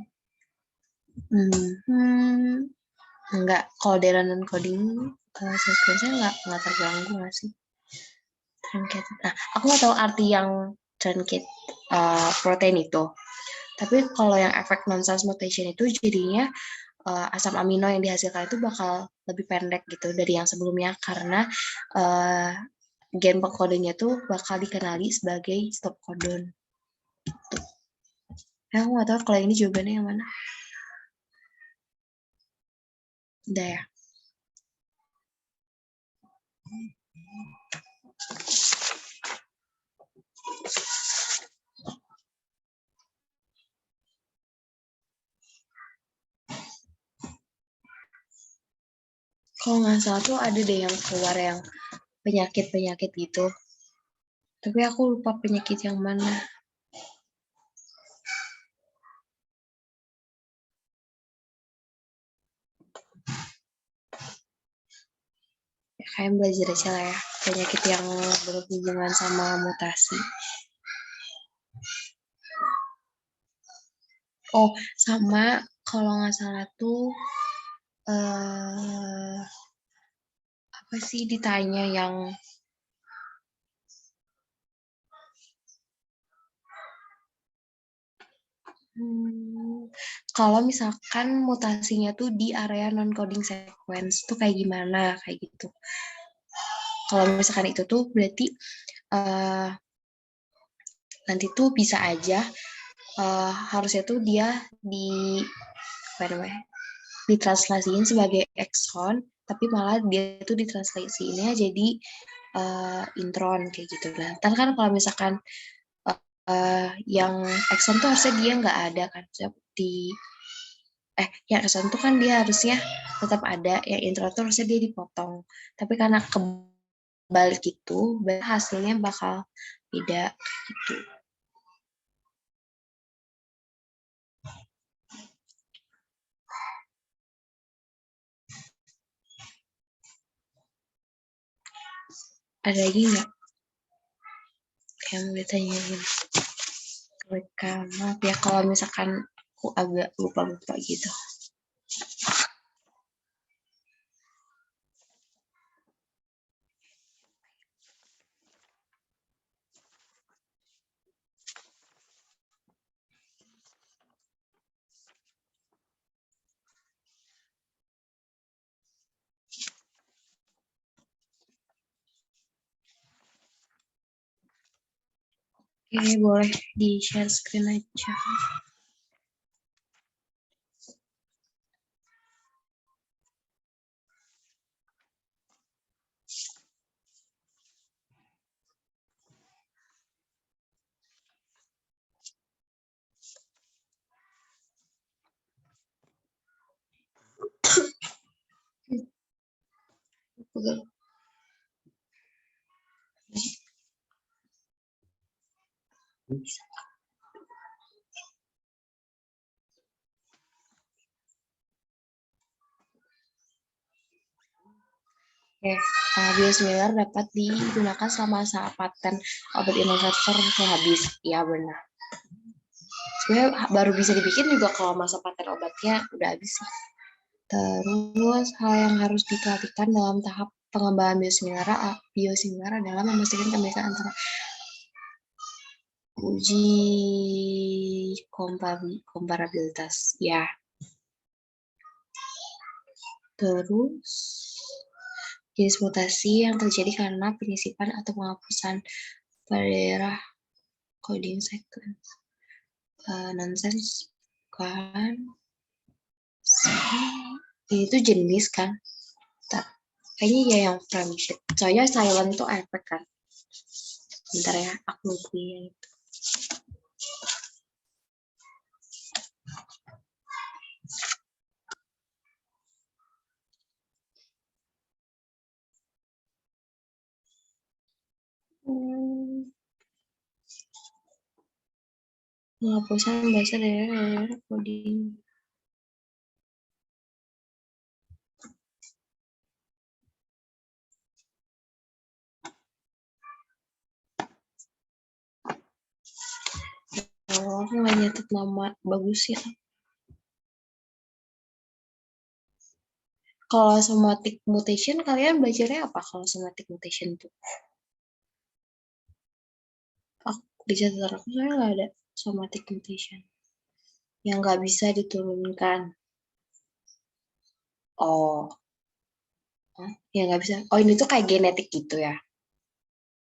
Enggak, kalau daerah non-coding sequence-nya nggak terganggu nggak sih? Truncated. Nah, aku nggak tahu arti yang truncated protein itu. Tapi kalau yang efek nonsense mutation itu jadinya asam amino yang dihasilkan itu bakal lebih pendek gitu dari yang sebelumnya, karena gen pengkodenya tuh bakal dikenali sebagai stop codon. Gitu. Nah, aku nggak tahu kalau ini jawabannya yang mana. Udah ya. Kalau nggak salah tuh ada deh yang keluar yang penyakit-penyakit gitu. Tapi aku lupa penyakit yang mana. Ya, kayak belajar aja lah ya. Penyakit yang berhubungan sama mutasi. Oh, sama kalau nggak salah tuh apa sih ditanya yang kalau misalkan mutasinya tuh di area non-coding sequence tuh kayak gimana, kayak gitu. Kalau misalkan itu tuh berarti nanti tuh bisa aja harusnya tuh dia ditranslasiin sebagai exon, tapi malah dia tuh ditranslasiinnya jadi intron kayak gitu. Nah, ntar kan kalau misalkan yang exon tuh harusnya dia nggak ada kan di yang exon tuh kan dia harusnya tetap ada, yang intro tuh harusnya dia dipotong. Tapi karena kebalik itu, hasilnya bakal beda gitu. Ada lagi nggak yang mau ditanyain? Mereka, maaf ya kalau misalkan aku agak lupa-lupa gitu. Oke, boleh di-share screen aja. Pegang. Bisa. Oke, biosimilar dapat digunakan selama masa paten obat inovator habis. Ya benar. Sebenarnya baru bisa dibikin juga kalau masa paten obatnya udah habis sih. Terus hal yang harus diperhatikan dalam tahap pengembangan biosimilar adalah memastikan pemeriksaan antara uji komparabilitas. Ya. Terus jenis mutasi yang terjadi karena penyisipan atau penghapusan pada daerah coding sequence. Nonsense kan? Itu jenis kan? Kayaknya ya yang frame shift. Soalnya silent tuh efek kan. Bentar ya, aku lupain itu. Penghapusan bahasa daerah coding. Oh, aku nggak nyatet nama bagus ya. Kalau somatic mutation, kalian belajarnya apa kalau somatic mutation tuh? Di catatan aku soalnya nggak ada somatic mutation. Yang nggak bisa diturunkan. Oh, yang nggak bisa. Oh, ini tuh kayak genetik gitu ya.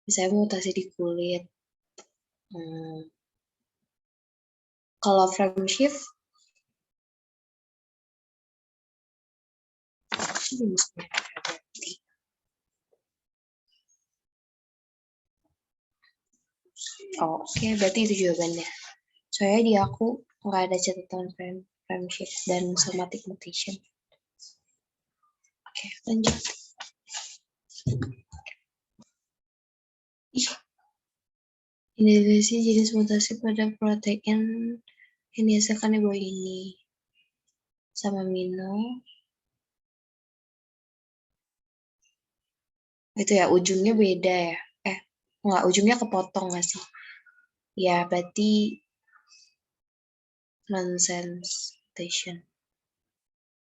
Misalnya mutasi di kulit. Kalau frame shift, oke, berarti itu jawabannya. Soalnya di aku nggak ada catatan frame shift dan somatic mutation. Oke, lanjut. Identifikasi jenis mutasi pada protein yang dihasilkan di bawah ini. Sama amino. Itu ya, ujungnya beda ya. Nggak, ujungnya kepotong nggak sih? Ya, berarti nonsense mutation.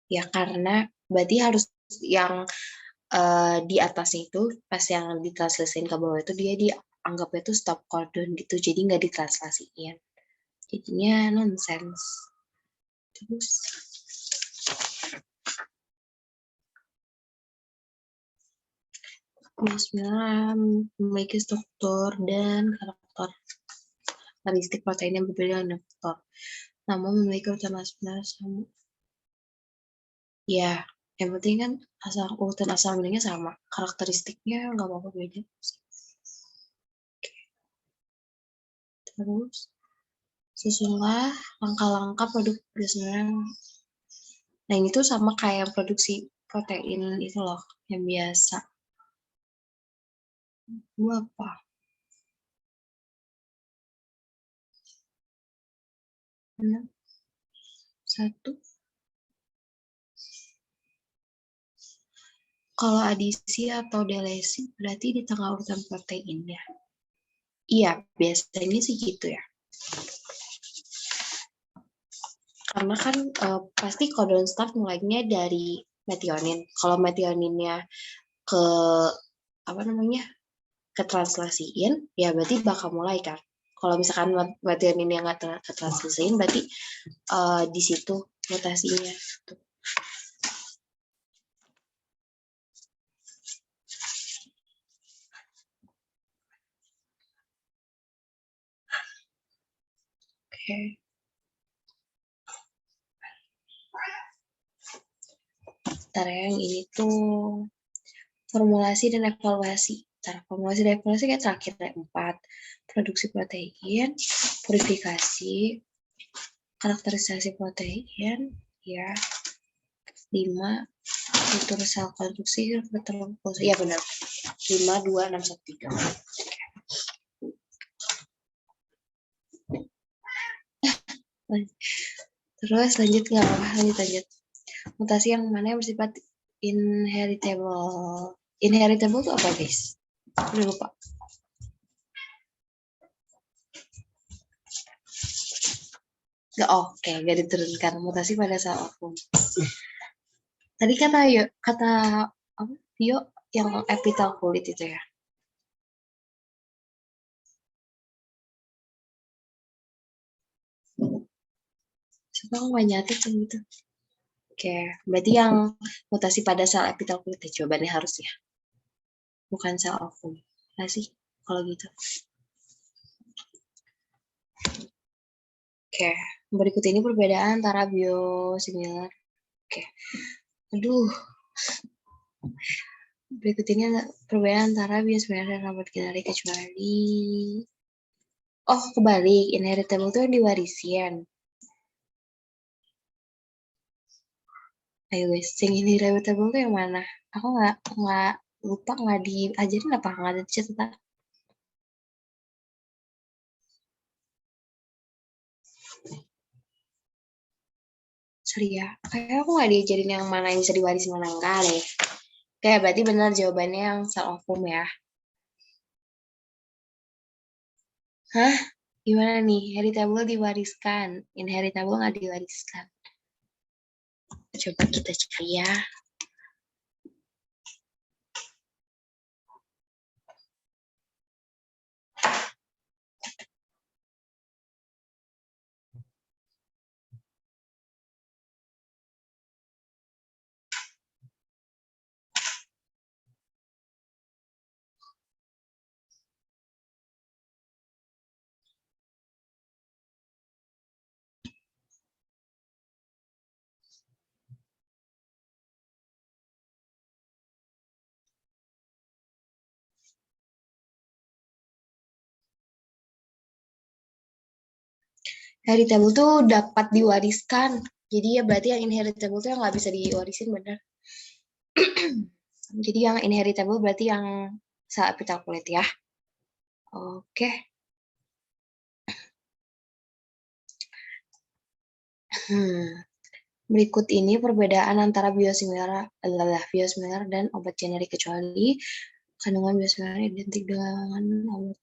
Ya, karena berarti harus yang di atasnya itu, pas yang ditranslasiin ke bawah itu, dia dianggapnya itu stop codon gitu, jadi nggak ditranslasiin. Jadinya nonsense. Terus, bismillah, memiliki struktur dan karakteristik protein yang berbeda dengan faktor. Namun memiliki urutan asal sama. Ya, yang penting kan urutan asal aminonya sama. Karakteristiknya nggak apa-apa beda. Terus, susunlah langkah-langkah produk biosimilar Nah, ini tuh sama kayak produksi protein itu loh, yang biasa. Dua apa? Enam, satu. Kalau adisi atau delesi berarti di tengah urutan proteinnya. Iya, biasanya sih gitu ya. Karena kan pasti codon staff mulainya dari metionin. Kalau metioninnya ke apa namanya ke translasiin, ya berarti bakal mulai kan. Kalau misalkan metioninnya nggak ke translasiin, berarti di situ mutasinya. Tuh. Oke. Ntar ya, yang ini tuh formulasi dan evaluasi. Cara formulasi dan evaluasi kayak terakhir ya, 4. Produksi protein, purifikasi, karakterisasi protein, ya. 5. Fitur sel konstruksi, terus iya benar. 5, 2, 6, 1, 3. Terus lanjut nggak apa? Lanjut. Mutasi yang mana yang bersifat inheritable. Inheritable itu apa, guys? Udah lupa. Gak diturunkan mutasi pada sel vakum. Tadi kata apa? Bio yang epitel kulit itu ya. Siapa nggak nyatet yang gitu? Oke, berarti yang mutasi pada sel epitel kulit jawabannya harus ya. Bukan sel vakum. Nah sih kalau gitu. Oke, berikut ini perbedaan antara biosimilar. Oke, aduh. Berikut ini perbedaan antara biosimilar dan obat generik kecuali kebalik, inheritable itu yang diwarisin. Ayo guys, yang inheritable itu yang mana? Aku nggak lupa, nggak diajarin apa, nggak ada cerita. Sorry ya, kayak aku nggak diajarin yang mana yang bisa diwarisin mana enggak deh. Oke, berarti benar jawabannya yang sel ovum ya. Hah? Gimana nih? Heritable diwariskan, inheritable nggak diwariskan. Coba kita cari ya. Heritable tuh dapat diwariskan. Jadi ya berarti yang inheritable tuh yang nggak bisa diwarisin, bener. Jadi yang inheritable berarti yang sel epitel kulit ya. Oke. Berikut ini perbedaan antara biosimilar dan obat generik kecuali kandungan biosimilar identik dengan obat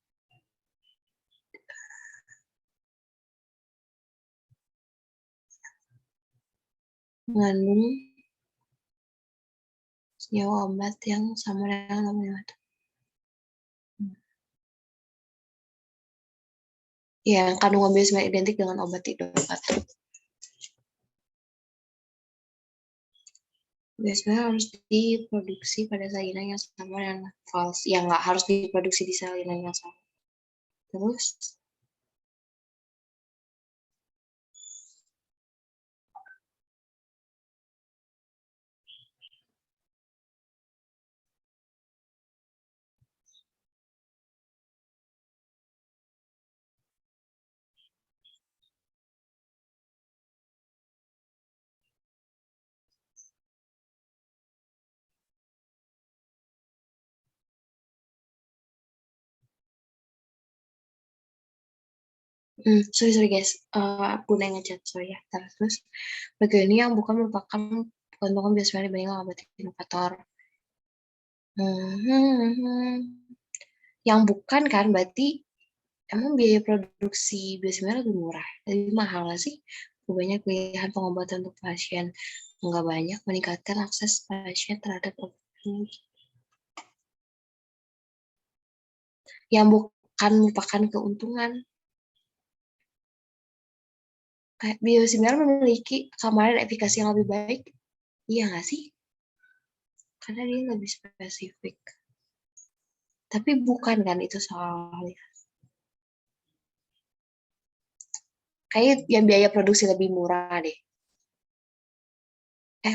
mengandung senyawa obat yang sama dengan obat. Ya, kandungan biosimilar identik dengan obat itu. Biasanya harus diproduksi pada salinan yang sama dan false. Yang nggak harus diproduksi di salinan yang sama. Terus, Sorry guys, aku udah ngechat, sorry ya. Terus, bagian ini yang bukan merupakan keuntungan biosimilar dibanding obat inovator. Hmm, yang bukan kan berarti emang biaya produksi biosimilar lebih murah, lebih mahal nggak sih? Banyak pilihan pengobatan untuk pasien, nggak banyak meningkatkan akses pasien terhadap obat ini. Yang bukan merupakan keuntungan. Kayak biosimilar memiliki keamanan dan efikasi yang lebih baik, iya nggak sih? Karena dia lebih spesifik. Tapi bukan kan itu soalnya. Kayak yang biaya produksi lebih murah deh.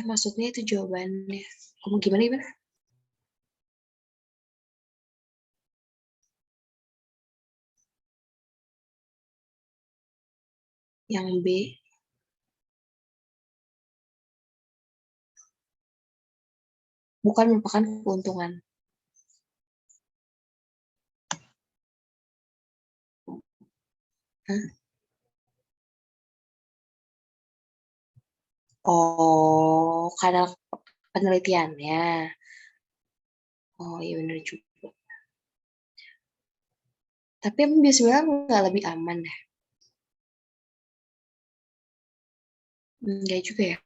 Maksudnya itu jawabannya. Kamu gimana? Yang B, bukan merupakan keuntungan. Hah? Oh, karena penelitiannya. Oh, iya bener juga. Tapi emang biasanya nggak lebih aman deh. Enggak juga ya.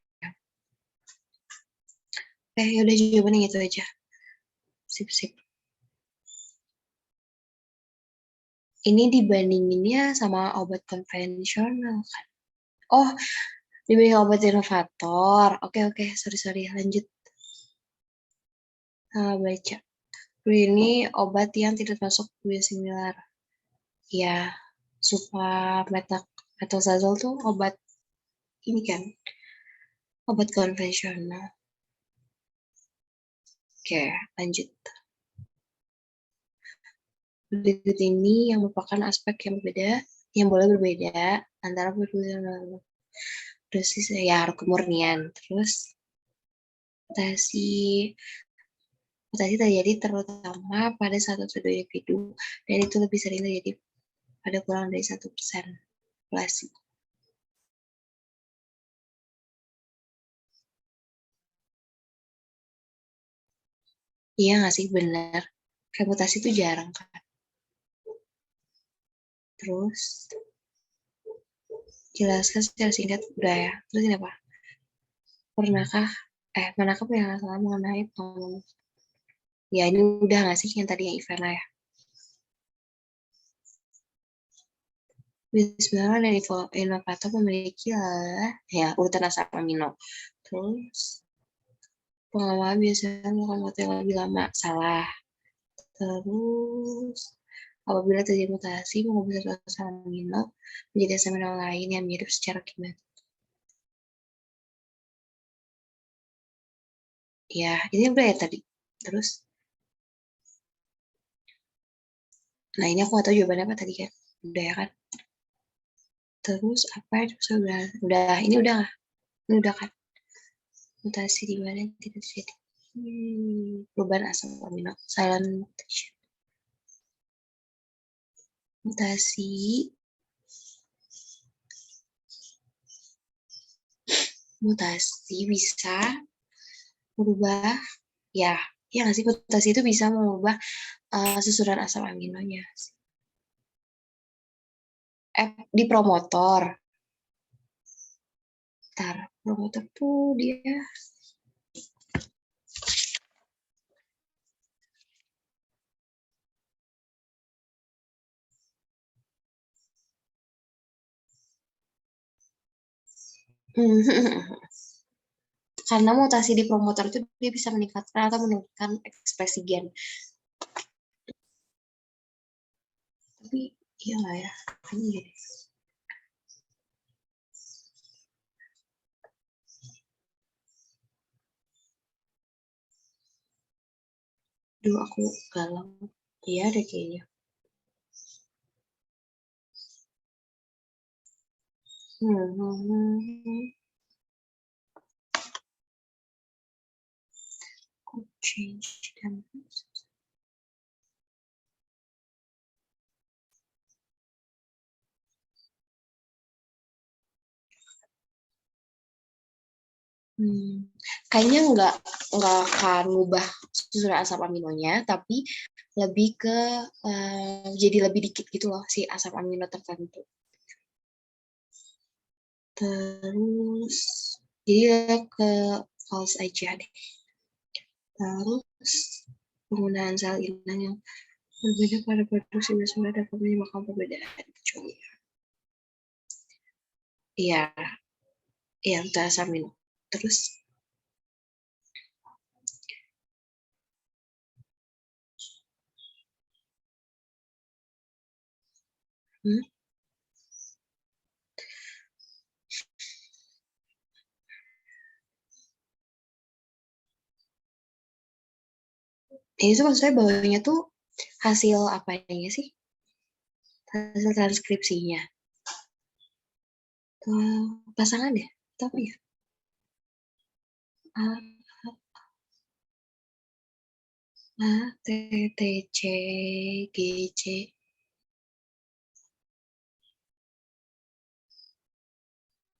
Yaudah jawabannya gitu aja. Sip, sip. Ini dibandinginnya sama obat konvensional kan. Oh, dibanding obat inovator. Oke. Sorry. Lanjut. Baca. Ini obat yang tidak masuk biosimilar. Ya, metronidazole tuh obat ini kan, obat konvensional. Oke, lanjut. Berikut ini yang merupakan aspek yang berbeda, yang boleh berbeda antara dosis ya kemurnian. Terus mutasi mutasi terjadi terutama pada satu individu dan itu lebih sering terjadi pada kurang dari 1% populasi. Iya nggak sih, benar. Kayak mutasi itu jarang kan. Terus jelaskan secara singkat udah ya. Terus ini apa? Pernahkah manakah penjelasan mengenai pengalaman? Ya ini udah nggak sih yang tadi yang Ivana ya? Bismillah dan inovator memiliki ya urutan asam amino. Terus pengalaman biasanya melakukan waktu yang lebih lama. Salah. Terus apabila terjadi mutasi mengubah satu asam amino menjadi asam amino lain yang mirip secara kimia. Ya, ini udah ya tadi. Terus, nah ini aku gak tahu jawabannya apa tadi kan. Udah ya kan. Terus apa itu udah ini udah kan. Mutasi di mana tidak terjadi. Perubahan asam amino, silent mutation. Mutasi bisa merubah ya ya nggak sih, mutasi itu bisa mengubah susunan asam aminonya di promotor. Promotor tuh dia karena mutasi di promotor itu dia bisa meningkatkan atau menurunkan ekspresi gen. Tapi iya lah ya, ini gini. Duh, aku galau. Iya deh kayaknya. Could change them. Kayaknya nggak akan ngubah susunan asam aminonya, tapi lebih ke jadi lebih dikit gitu loh si asam amino tertentu. Terus jadi ke false aja deh. Terus penggunaan sel inang yang berbeda pada produksi basura dapat menyebabkan perbedaan kecuali. Iya, iya untuk asam amino. Terus hmm? Ini tuh maksudnya bawahnya tuh hasil apa ya sih? Hasil transkripsinya. Pasangan ya? Tapi ya? A, A, T, T, C, G, C.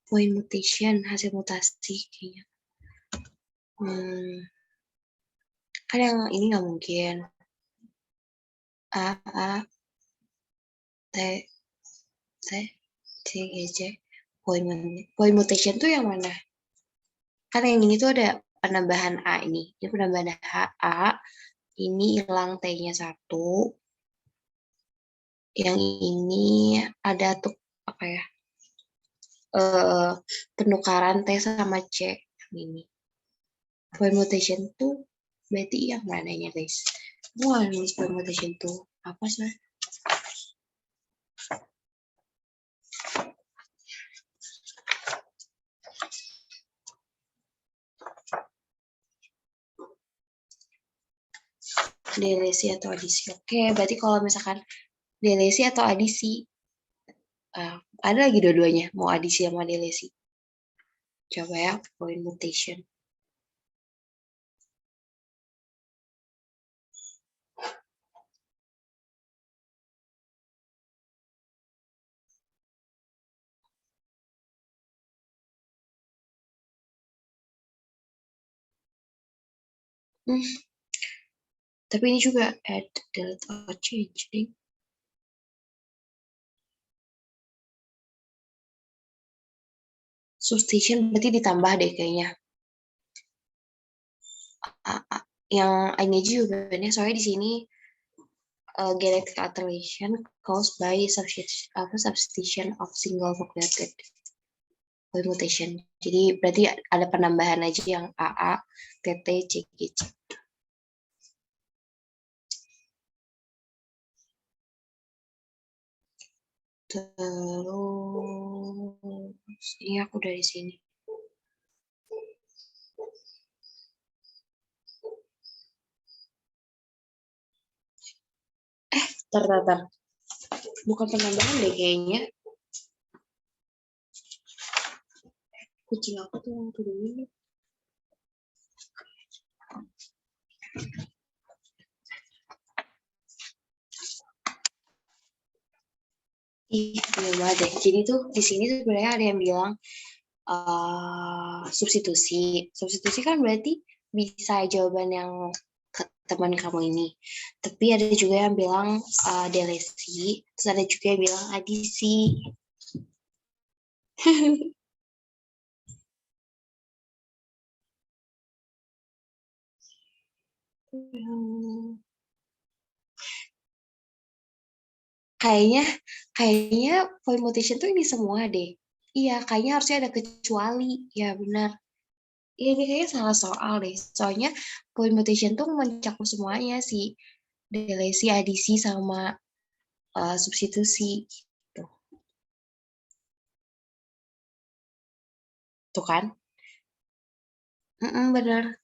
Point mutation, hasil mutasi kayaknya. Kan yang ini nggak mungkin. A, A, T, T, C, G, C. Point mutation tuh yang mana? Kan yang ini tuh ada penambahan A ini. Ini penambahan A, ini hilang T-nya 1. Yang ini ada tuh apa ya? Penukaran T sama C yang ini. Point mutation tuh berarti yang mananya guys? Aku nggak nulis point mutation tuh apa sih? Delesi atau adisi? Oke, berarti kalau misalkan delesi atau adisi, ada lagi dua-duanya, mau adisi sama delesi. Coba ya, point mutation. Tapi ini juga add, delete, or change. Nih. Substitution berarti ditambah deh kayaknya. Yang ini juga nih, soalnya di sini genetic alteration caused by substitution of single nucleotide point mutation. Jadi berarti ada penambahan aja yang AA, TT, CGC. Terus ini aku dari sini. Tar. Bukan penambahan deh kayaknya. Kucing aku tuh yang turunin. Iya banget deh. Jadi tuh di sini sebenarnya ada yang bilang substitusi. Substitusi kan berarti bisa jawaban yang ke teman kamu ini. Tapi ada juga yang bilang delesi, terus ada juga yang bilang adisi. Kayaknya point mutation tuh ini semua deh. Iya, kayaknya harusnya ada kecuali. Ya benar. Iya, ini kayaknya salah soal deh. Soalnya point mutation tuh mencakup semuanya sih. Delesi, adisi, sama substitusi. Tuh. Tuh kan? Benar.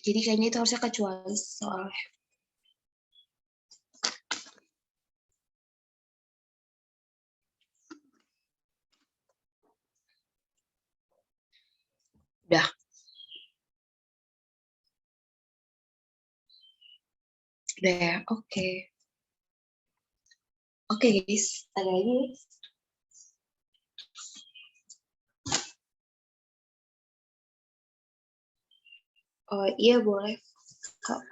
Jadi kayaknya itu harusnya kecuali soalnya. Udah. Udah ya? Oke. Oke guys. Ada lagi? Oh iya boleh kok.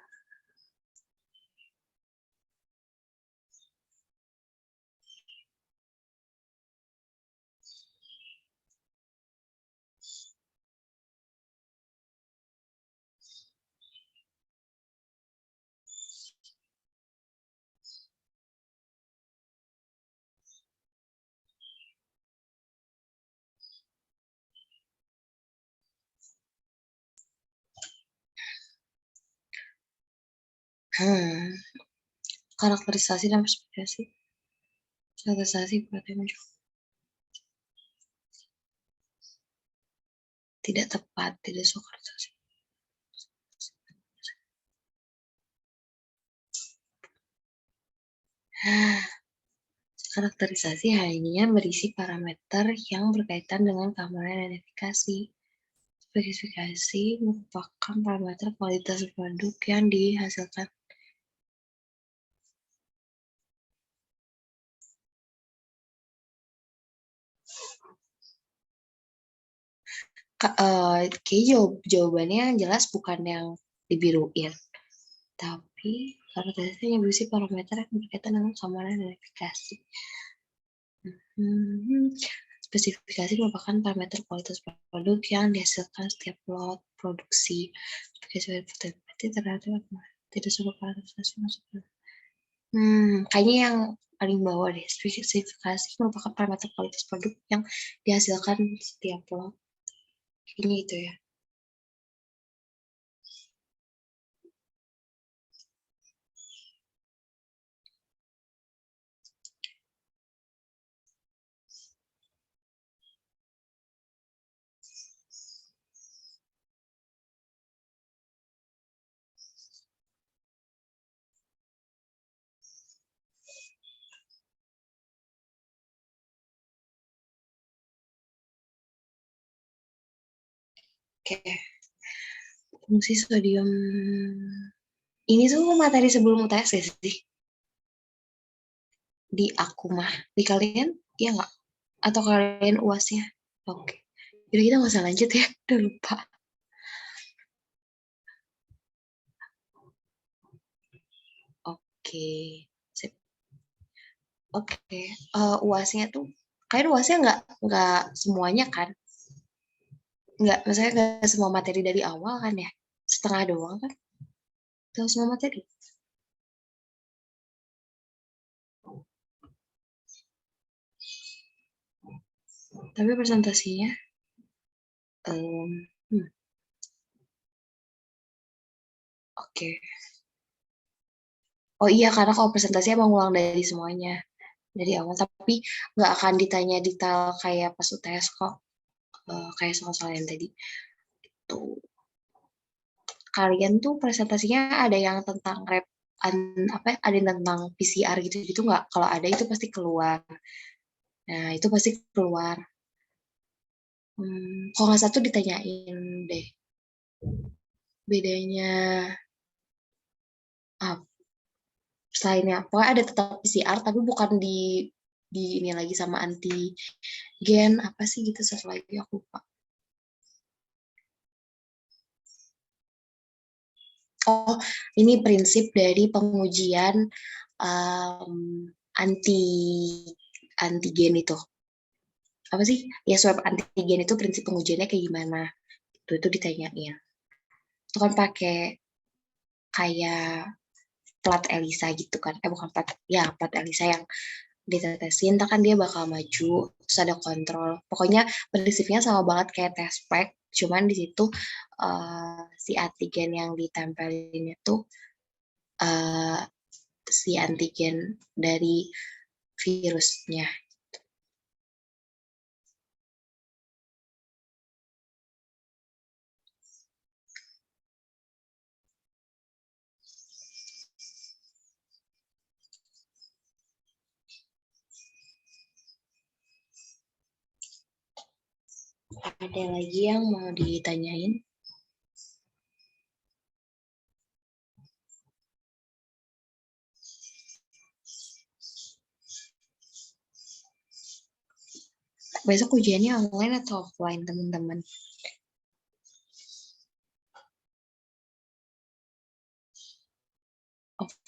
Karakterisasi dan spesifikasi. Karakterisasi berarti muncul. Tidak tepat, tidak suka karakterisasi. Karakterisasi hanya berisi parameter yang berkaitan dengan keamanan dan efikasi. Spesifikasi merupakan parameter kualitas produk yang dihasilkan. Jawabannya yang jelas bukan yang dibiruin, tapi karakterisasi yang berisi parameter yang berkaitan dengan keamanan dan efikasi. Spesifikasi merupakan parameter kualitas produk yang dihasilkan setiap lot produksi. Spesifikasi terhadap tidak semua karakterisasi masuk. Kayaknya yang paling bawah deh. Spesifikasi merupakan parameter kualitas produk yang dihasilkan setiap lot. Kayaknya itu ya. Oke. Fungsi sodium. Ini tuh materi sebelum UTS ya sih? Di aku mah. Di kalian? Iya nggak? Atau kalian UASnya? Oke. Jadi kita nggak usah lanjut ya. Udah lupa. Oke. Sip. Oke. UASnya tuh, kalian UASnya nggak semuanya kan? Nggak, maksudnya nggak semua materi dari awal kan ya? Setengah doang kan? Tahu semua materi? Tapi presentasinya, oke. Oh iya, karena kalau presentasi emang ngulang dari semuanya. Dari awal. Tapi nggak akan ditanya detail kayak pas UTS kok. Kayak soal-soal yang tadi. Tuh. Kalian tuh presentasinya ada yang tentang apa ya, ada yang tentang PCR gitu-gitu nggak? Kalau ada itu pasti keluar. Nah, itu pasti keluar. Kalau nggak satu ditanyain deh. Bedanya apa? Selainnya, pokoknya ada tetap PCR, tapi bukan di ini lagi sama antigen, apa sih gitu, satu lagi aku lupa. Oh, ini prinsip dari pengujian um, anti antigen itu. Apa sih? Ya swab antigen itu prinsip pengujiannya kayak gimana? Itu ditanyain. Itu kan pakai kayak plat ELISA gitu kan. Bukan plat, ya plat ELISA yang ditetesin, kan dia bakal maju, terus ada kontrol. Pokoknya prinsipnya sama banget kayak test pack, cuman di situ si antigen yang ditempelin itu uh, si antigen dari virusnya. Ada lagi yang mau ditanyain? Besok ujiannya online atau offline, teman-teman?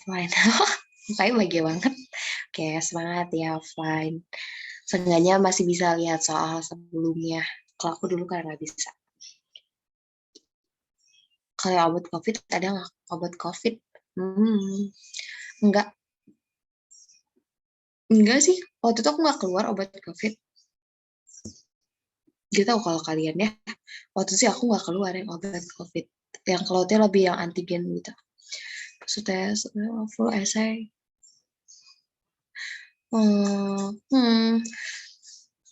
offline. Mukanya bahagia banget. Oke, semangat ya offline. Seenggaknya masih bisa lihat soal sebelumnya. Kalau aku dulu kan nggak bisa. Kalau obat COVID, ada nggak obat COVID? Enggak. Enggak sih. Waktu itu aku nggak keluar obat COVID. Gitu tahu kalau kalian ya. Waktu itu sih aku nggak keluar yang obat COVID. Yang keluarnya lebih yang antigen gitu. Terus tes full essay.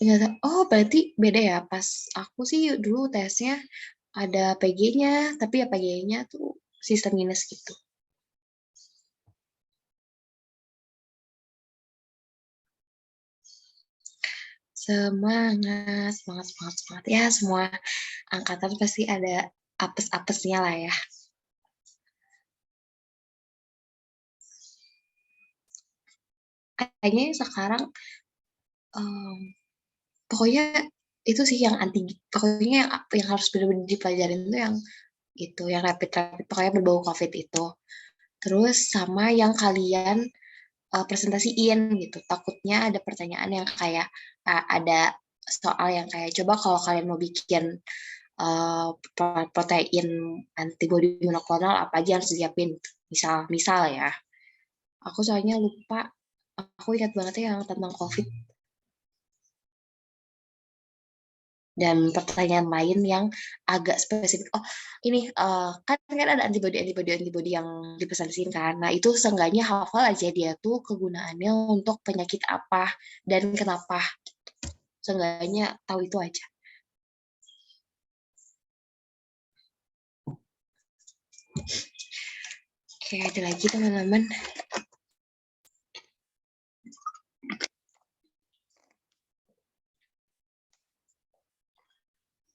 Nggak tahu. Oh, berarti beda ya. Pas aku sih dulu tesnya ada PG-nya, tapi ya PG-nya tuh sistem minus gitu. Semangat, semangat, semangat, semangat. Ya, semua angkatan pasti ada apes-apesnya lah ya. Kayaknya sekarang, pokoknya itu sih yang anti, pokoknya yang harus benar-benar dipelajarin itu yang itu, yang rapid-rapid, pokoknya berbau COVID itu. Terus sama yang kalian presentasiin gitu. Takutnya ada pertanyaan yang kayak ada soal yang kayak coba kalau kalian mau bikin uh, protein antibodi monoklonal apa aja harus disiapin. Misal ya. Aku soalnya lupa. Aku ingat banget ya yang tentang COVID dan pertanyaan lain yang agak spesifik. Oh, ini kan ada antibodi yang dipresentasikan kan. Nah, itu seenggaknya hafal aja dia tuh kegunaannya untuk penyakit apa dan kenapa. Seenggaknya tahu itu aja. Oke, ada lagi teman-teman.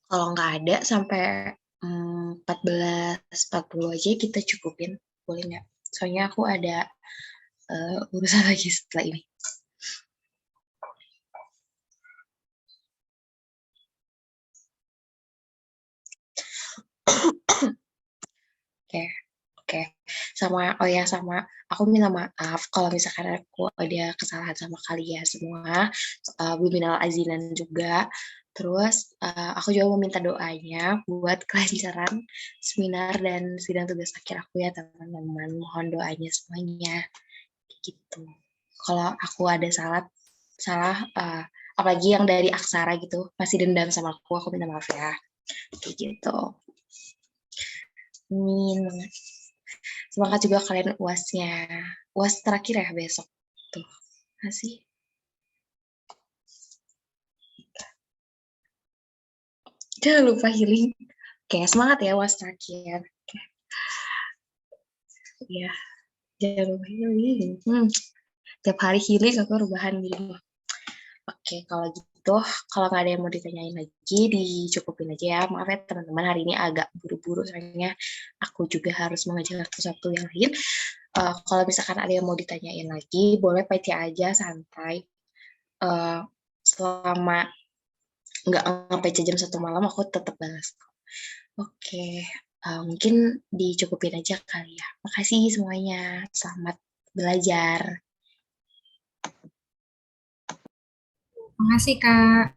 Kalau nggak ada sampai 14.40 aja kita cukupin. Boleh nggak? Soalnya aku ada urusan lagi setelah ini. Oke, oke. Sama aku minta maaf kalau misalkan aku ada kesalahan sama kalian semua. Buminal azinan juga. Terus aku juga mau minta doanya buat kelancaran seminar dan sidang tugas akhir aku ya teman-teman. Mohon doanya semuanya. Gitu. Kalau aku ada salah apalagi yang dari aksara gitu masih dendam sama aku minta maaf ya. Kayak gitu. Amin. Semangat juga kalian UAS-nya. UAS terakhir ya besok. Tuh, masih. Jangan lupa healing. Oke, semangat ya UAS terakhir. Oke. Ya, jangan lupa healing. Tiap hari healing aku rebahan gitu. Oke, kalau gitu, kalau nggak ada yang mau ditanyain lagi, dicukupin aja ya. Maaf ya teman-teman, hari ini agak buru-buru, soalnya aku juga harus mengajar sesuatu yang lain. Kalau misalkan ada yang mau ditanyain lagi, boleh PC aja, santai. Selama nggak sampai jam 1 malam, aku tetap balas. Oke, mungkin dicukupin aja kali ya. Makasih semuanya, selamat belajar. Makasih, Kak.